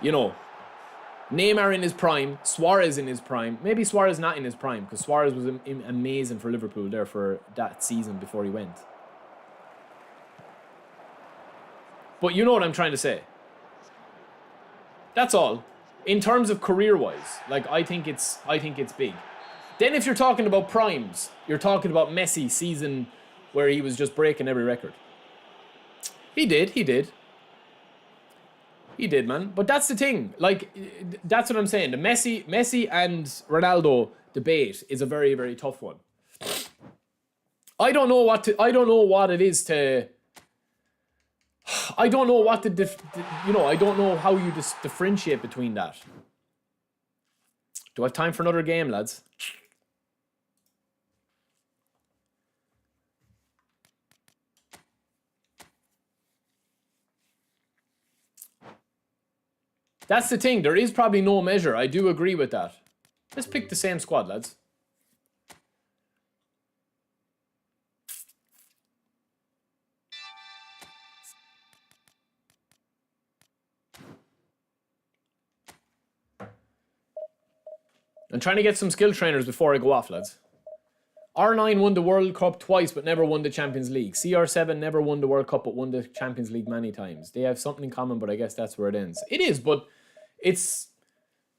you know, Neymar in his prime, Suarez in his prime. Maybe Suarez not in his prime, because Suarez was amazing for Liverpool there for that season before he went. But you know what I'm trying to say. That's all. In terms of career-wise, like, I think it's big. Then if you're talking about primes, you're talking about Messi season where he was just breaking every record. He did, man. But that's the thing. Like, that's what I'm saying. The Messi and Ronaldo debate is a very, very tough one. I don't know what it is to. I don't know what to, I don't know how you differentiate between that. Do I have time for another game, lads? That's the thing. There is probably no measure. I do agree with that. Let's pick the same squad, lads. I'm trying to get some skill trainers before I go off, lads. R9 won the World Cup twice but never won the Champions League. CR7 never won the World Cup but won the Champions League many times. They have something in common, but I guess that's where it ends. It is, but it's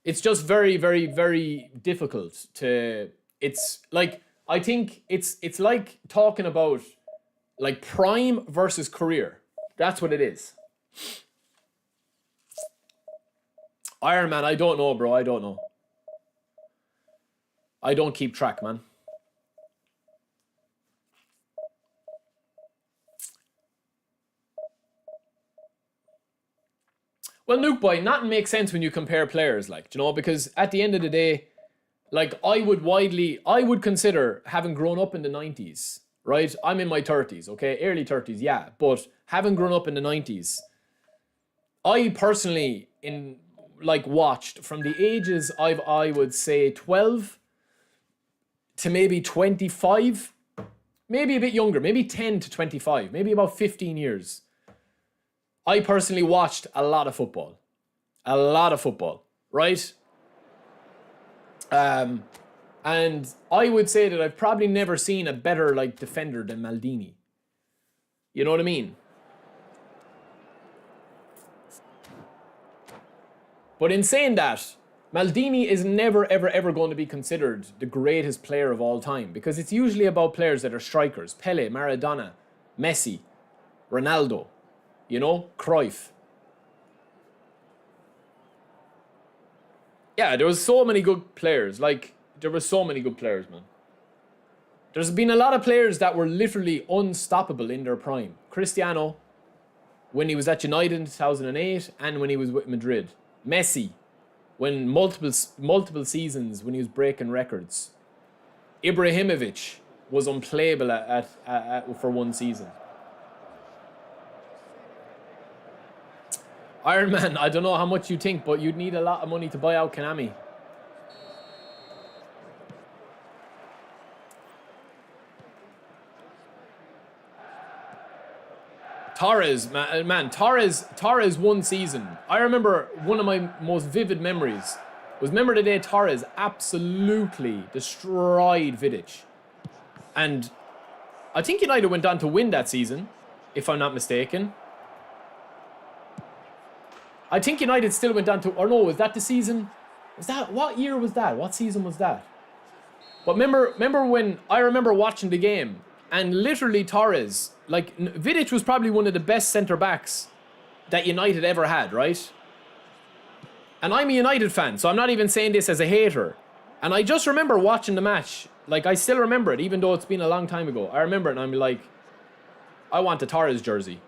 just very, very, very difficult to... It's like, I think it's like talking about like prime versus career. That's what it is. Iron Man, I don't know, bro. I don't know. I don't keep track, man. Well, Nuke Boy, nothing makes sense when you compare players, like, you know, because at the end of the day, like, I would consider having grown up in the 90s, right? I'm in my 30s, okay? Early 30s, yeah. But having grown up in the 90s, I personally, watched from the ages of, I would say, 12 to maybe 25, maybe a bit younger, maybe 10 to 25, maybe about 15 years. I personally watched a lot of football, right? And I would say that I've probably never seen a better like defender than Maldini. You know what I mean? But in saying that, Maldini is never, ever, ever going to be considered the greatest player of all time because it's usually about players that are strikers. Pele, Maradona, Messi, Ronaldo, you know, Cruyff. Yeah, there was so many good players. Like, there were so many good players, man. There's been a lot of players that were literally unstoppable in their prime. Cristiano, when he was at United in 2008 and when he was with Madrid. Messi, when multiple seasons when he was breaking records. Ibrahimovic was unplayable for one season. Iron Man, I don't know how much you think, but you'd need a lot of money to buy out Konami. Torres, man, Torres one season. I remember one of my most vivid memories was, remember the day Torres absolutely destroyed Vidic. And I think United went on to win that season. if I'm not mistaken. I think United still went down to, or no, was that the season? Was that, what year was that? What season was that? But remember when, I remember watching the game, and literally Torres, like, Vidic was probably one of the best centre-backs that United ever had, right? And I'm a United fan, so I'm not even saying this as a hater. And I just remember watching the match. Like, I still remember it, even though it's been a long time ago. I remember it, and I'm like, I want a Torres jersey.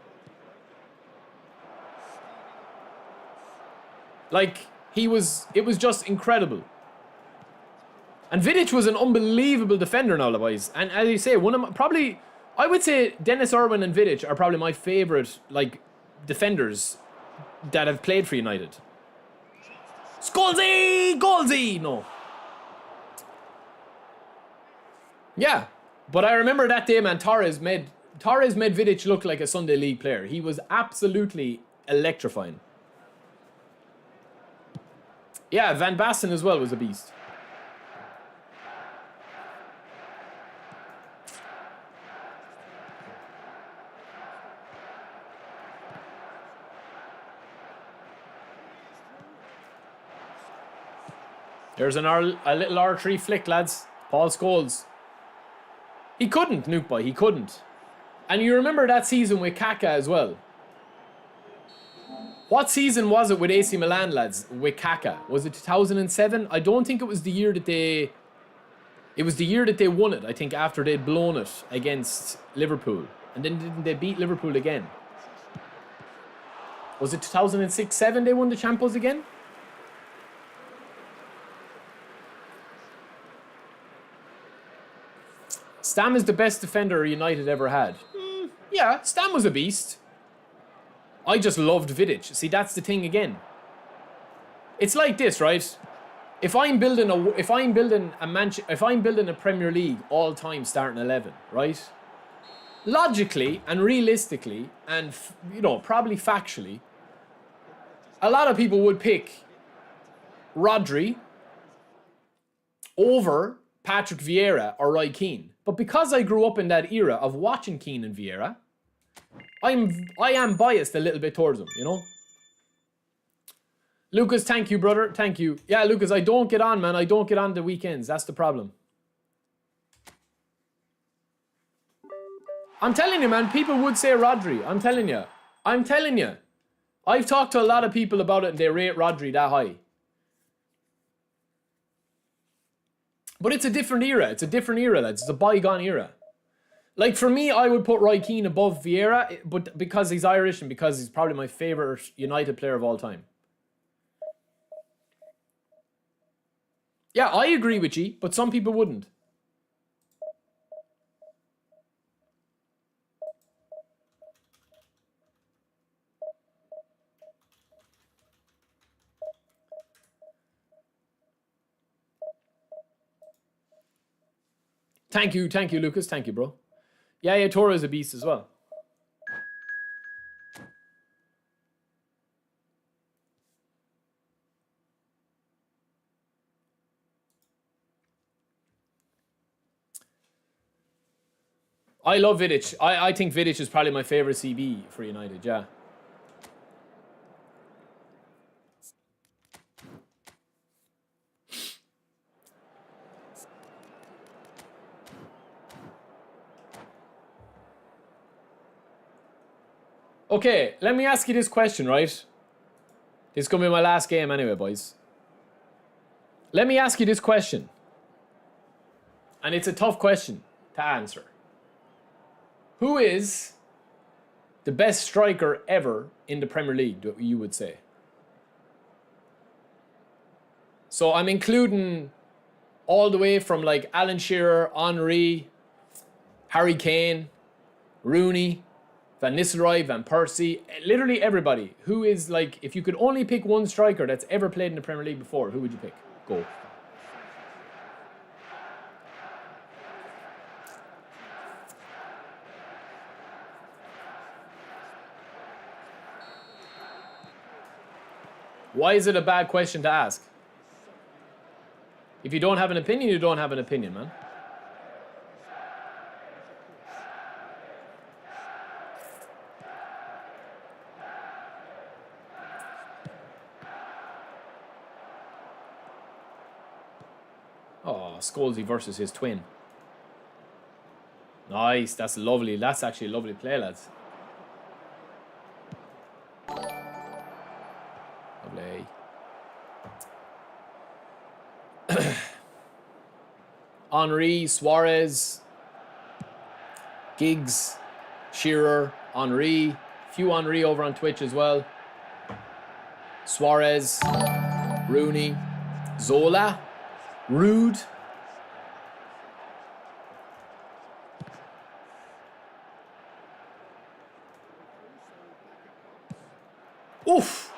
Like, it was just incredible. And Vidic was an unbelievable defender now, boys. And as you say, one of my, probably, I would say Dennis Irwin and Vidic are probably my favourite, like, defenders that have played for United. Scholesy! Golsey! No. Yeah. But I remember that day, man, Torres made Vidic look like a Sunday League player. He was absolutely electrifying. Yeah, Van Basten as well was a beast. There's a little R3 flick, lads. Paul Scholes. He couldn't, Nuke Boy. He couldn't. And you remember that season with Kaká as well. What season was it with AC Milan, lads, with Kaká? Was it 2007? I don't think it was the year that they... It was the year that they won it, I think, after they'd blown it against Liverpool. And then didn't they beat Liverpool again? Was it 2006-07 they won the Champions again? Stam is the best defender United ever had. Yeah, Stam was a beast. I just loved Vidic. See, that's the thing again. It's like this, right? If I'm building a Premier League all-time starting 11, right? Logically and realistically and you know, probably factually, a lot of people would pick Rodri over Patrick Vieira or Roy Keane. But because I grew up in that era of watching Keane and Vieira, I am biased a little bit towards them, you know? Lucas, thank you, brother. Thank you. Yeah, Lucas, I don't get on, man. I don't get on the weekends. That's the problem. I'm telling you, man. People would say Rodri. I'm telling you. I'm telling you. I've talked to a lot of people about it and they rate Rodri that high. But it's a different era. It's a different era, lads. It's a bygone era. Like, for me, I would put Roy Keane above Vieira, but because he's Irish and because he's probably my favourite United player of all time. Yeah, I agree with you, but some people wouldn't. Thank you, Lucas. Thank you, bro. Yeah, Toro is a beast as well. I love Vidic. I think Vidic is probably my favourite CB for United, yeah. Okay, let me ask you this question, right? This is going to be my last game anyway, boys. Let me ask you this question. And it's a tough question to answer. Who is the best striker ever in the Premier League, you would say? So I'm including all the way from like Alan Shearer, Henry, Harry Kane, Rooney, Van Nistelrooy, Van Persie, literally everybody. Who is like, if you could only pick one striker that's ever played in the Premier League before, who would you pick? Go. Why is it a bad question to ask? If you don't have an opinion, you don't have an opinion, man. Oh, Scholesy versus his twin. Nice. That's lovely. That's actually a lovely play, lads. Lovely. Henry, Suarez, Giggs, Shearer, Henry. Few Henry over on Twitch as well. Suarez, Rooney, Zola, Rude. Oof.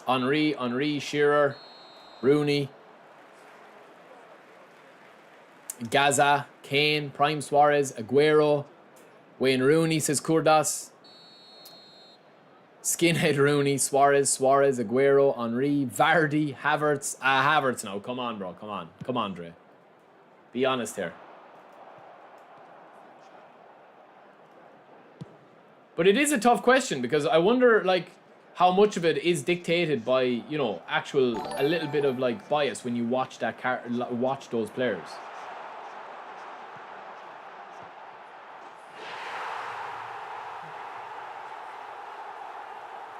Henry, Shearer, Rooney, Gaza, Kane, Prime Suarez, Aguero, Wayne Rooney, says Kurdas. Skinhead Rooney, Suarez, Aguero, Henry, Vardy, Havertz. Havertz now. Come on, bro. Come on. Come on, Dre. Be honest here. But it is a tough question because I wonder, like, how much of it is dictated by, you know, actual, a little bit of, like, bias when you watch that watch those players.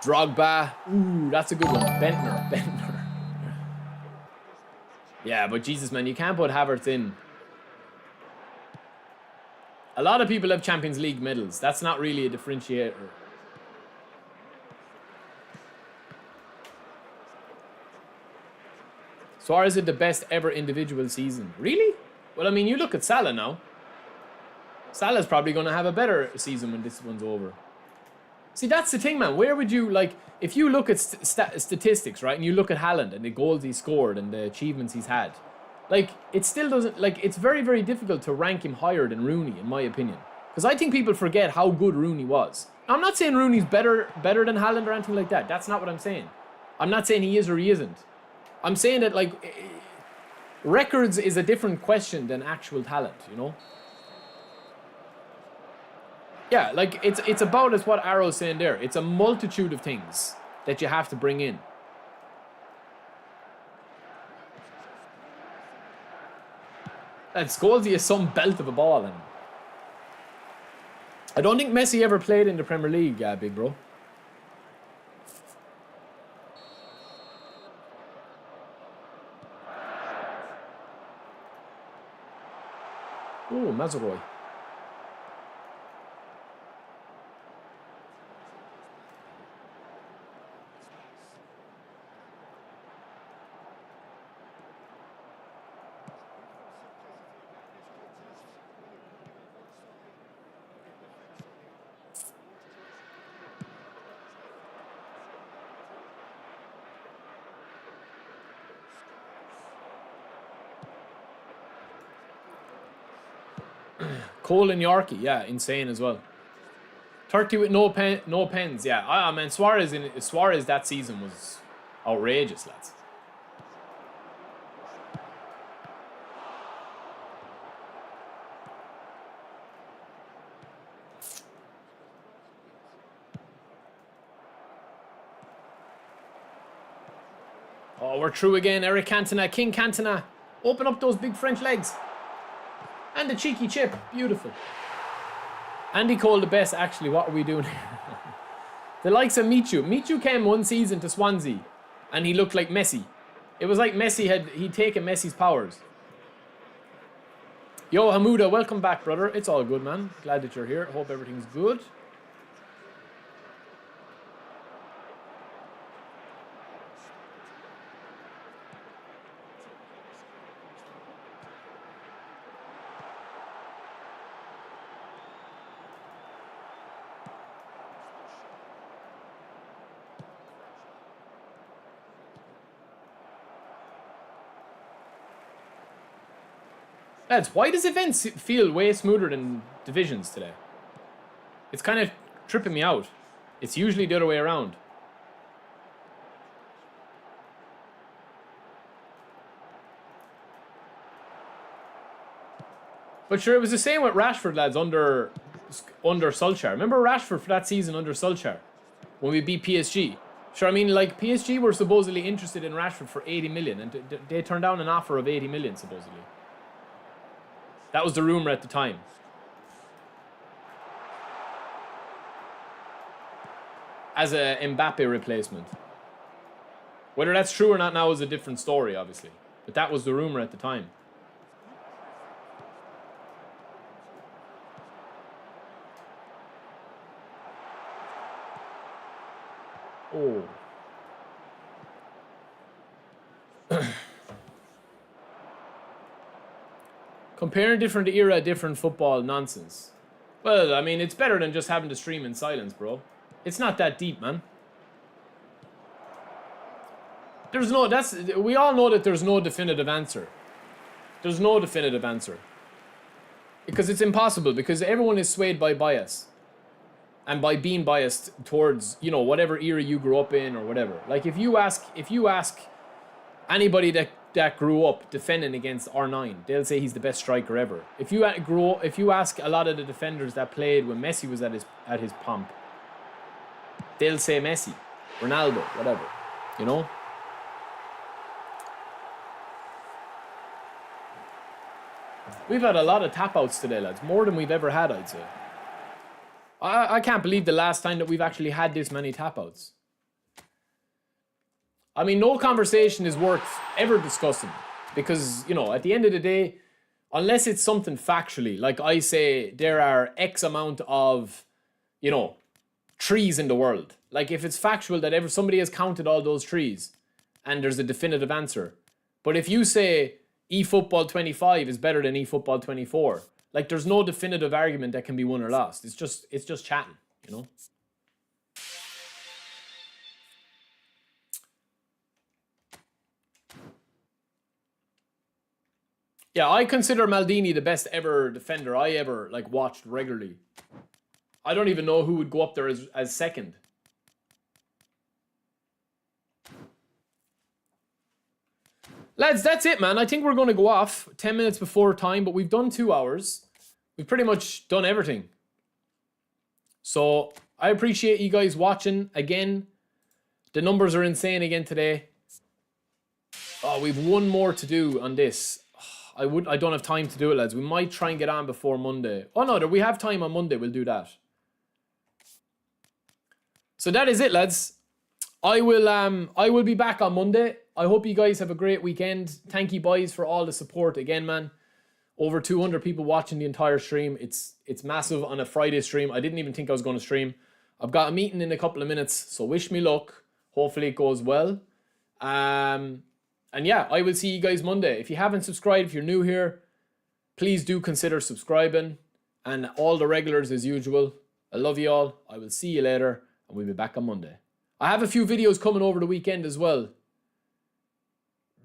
Drogba. Ooh, that's a good one. Bentner. Yeah, but Jesus, man, you can't put Havertz in. A lot of people have Champions League medals. That's not really a differentiator. Suarez had the best ever individual season. Really? Well, I mean, you look at Salah now. Salah's probably going to have a better season when this one's over. See, that's the thing, man. Where would you, like, if you look at statistics, right, and you look at Haaland and the goals he scored and the achievements he's had, like, it still doesn't, like, it's very, very difficult to rank him higher than Rooney, in my opinion. Because I think people forget how good Rooney was. I'm not saying Rooney's better than Haaland or anything like that. That's not what I'm saying. I'm not saying he is or he isn't. I'm saying that, like, records is a different question than actual talent, you know? Yeah, like, it's about, as what Arrow's saying there. It's a multitude of things that you have to bring in. And Scholesy is some belt of a ball. And I don't think Messi ever played in the Premier League, big bro. Oh, Mazeroy. Cole and Yorkie, yeah, insane as well. 30 with no pens, yeah. Man, Suarez that season was outrageous, lads. Oh, we're through again. Eric Cantona, King Cantona. Open up those big French legs. And the cheeky chip. Beautiful. Andy Cole the best, actually. What are we doing here? The likes of Michu. Michu came one season to Swansea and he looked like Messi. It was like he'd taken Messi's powers. Yo, Hamuda, welcome back, brother. It's all good, man. Glad that you're here. Hope everything's good. Lads, why does events feel way smoother than divisions today? It's kind of tripping me out. It's usually the other way around. But sure, it was the same with Rashford, lads, under Solskjaer. Remember Rashford for that season under Solskjaer? When we beat PSG? Sure, I mean, like, PSG were supposedly interested in Rashford for 80 million, and they turned down an offer of 80 million, supposedly. That was the rumour at the time. As a Mbappe replacement. Whether that's true or not now is a different story, obviously. But that was the rumour at the time. Oh. Comparing different era, different football nonsense. Well, I mean, it's better than just having to stream in silence, bro. It's not that deep, man. There's no, we all know that there's no definitive answer. There's no definitive answer. Because it's impossible, because everyone is swayed by bias. And by being biased towards, you know, whatever era you grew up in or whatever. Like, if you ask anybody that grew up defending against R9, they'll say he's the best striker ever. If you ask a lot of the defenders that played when Messi was at his pomp, they'll say Messi, Ronaldo, whatever, you know? We've had a lot of tap-outs today, lads. More than we've ever had, I'd say. I can't believe the last time that we've actually had this many tap-outs. I mean, no conversation is worth ever discussing. Because, you know, at the end of the day, unless it's something factually, like I say, there are X amount of, you know, trees in the world. Like, if it's factual that somebody has counted all those trees and there's a definitive answer. But if you say eFootball 25 is better than eFootball 24, like, there's no definitive argument that can be won or lost. It's just chatting, you know? Yeah, I consider Maldini the best ever defender I ever, like, watched regularly. I don't even know who would go up there as second. Lads, that's it, man. I think we're going to go off 10 minutes before time, but we've done 2 hours. We've pretty much done everything. So, I appreciate you guys watching. Again, the numbers are insane again today. Oh, we've one more to do on this. I don't have time to do it, lads. We might try and get on before Monday. Oh, no, we have time on Monday. We'll do that. So, that is it, lads. I will be back on Monday. I hope you guys have a great weekend. Thank you, boys, for all the support again, man. Over 200 people watching the entire stream. It's massive on a Friday stream. I didn't even think I was going to stream. I've got a meeting in a couple of minutes, so wish me luck. Hopefully it goes well. And yeah, I will see you guys Monday. If you haven't subscribed, if you're new here, please do consider subscribing. And all the regulars as usual. I love you all. I will see you later, and we'll be back on Monday. I have a few videos coming over the weekend as well.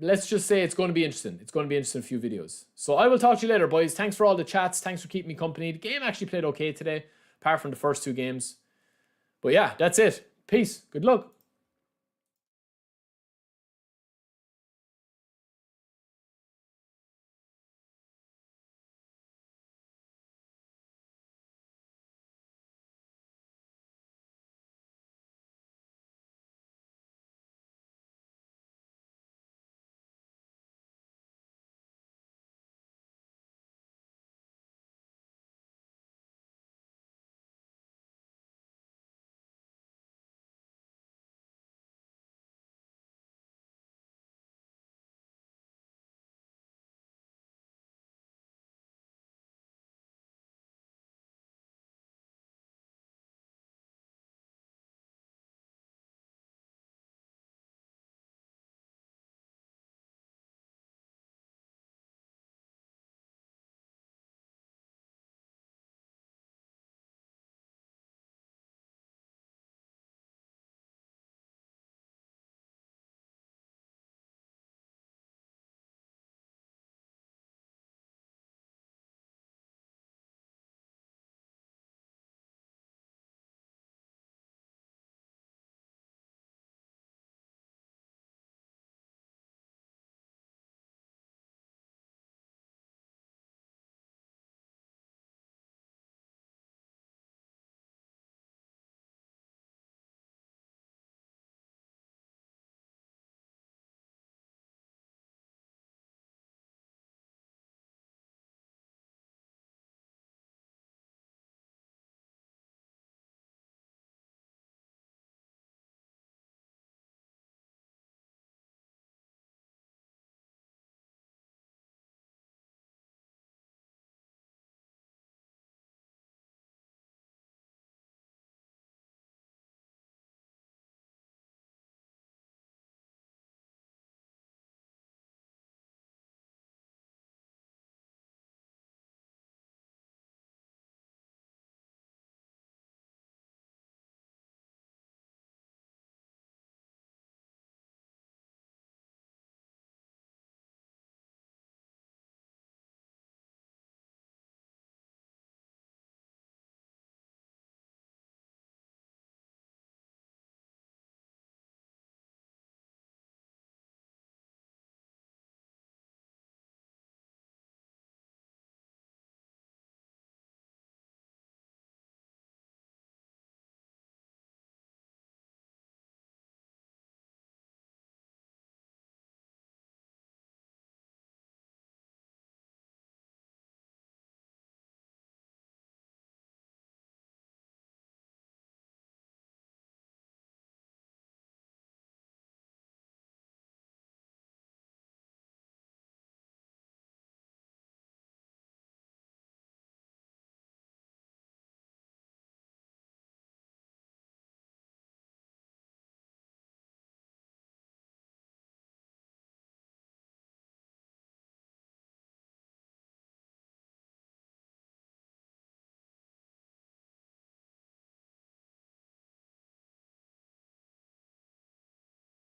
Let's just say it's going to be interesting. It's going to be interesting, a few videos. So I will talk to you later, boys. Thanks for all the chats. Thanks for keeping me company. The game actually played okay today, apart from the first 2 games. But yeah, that's it. Peace. Good luck.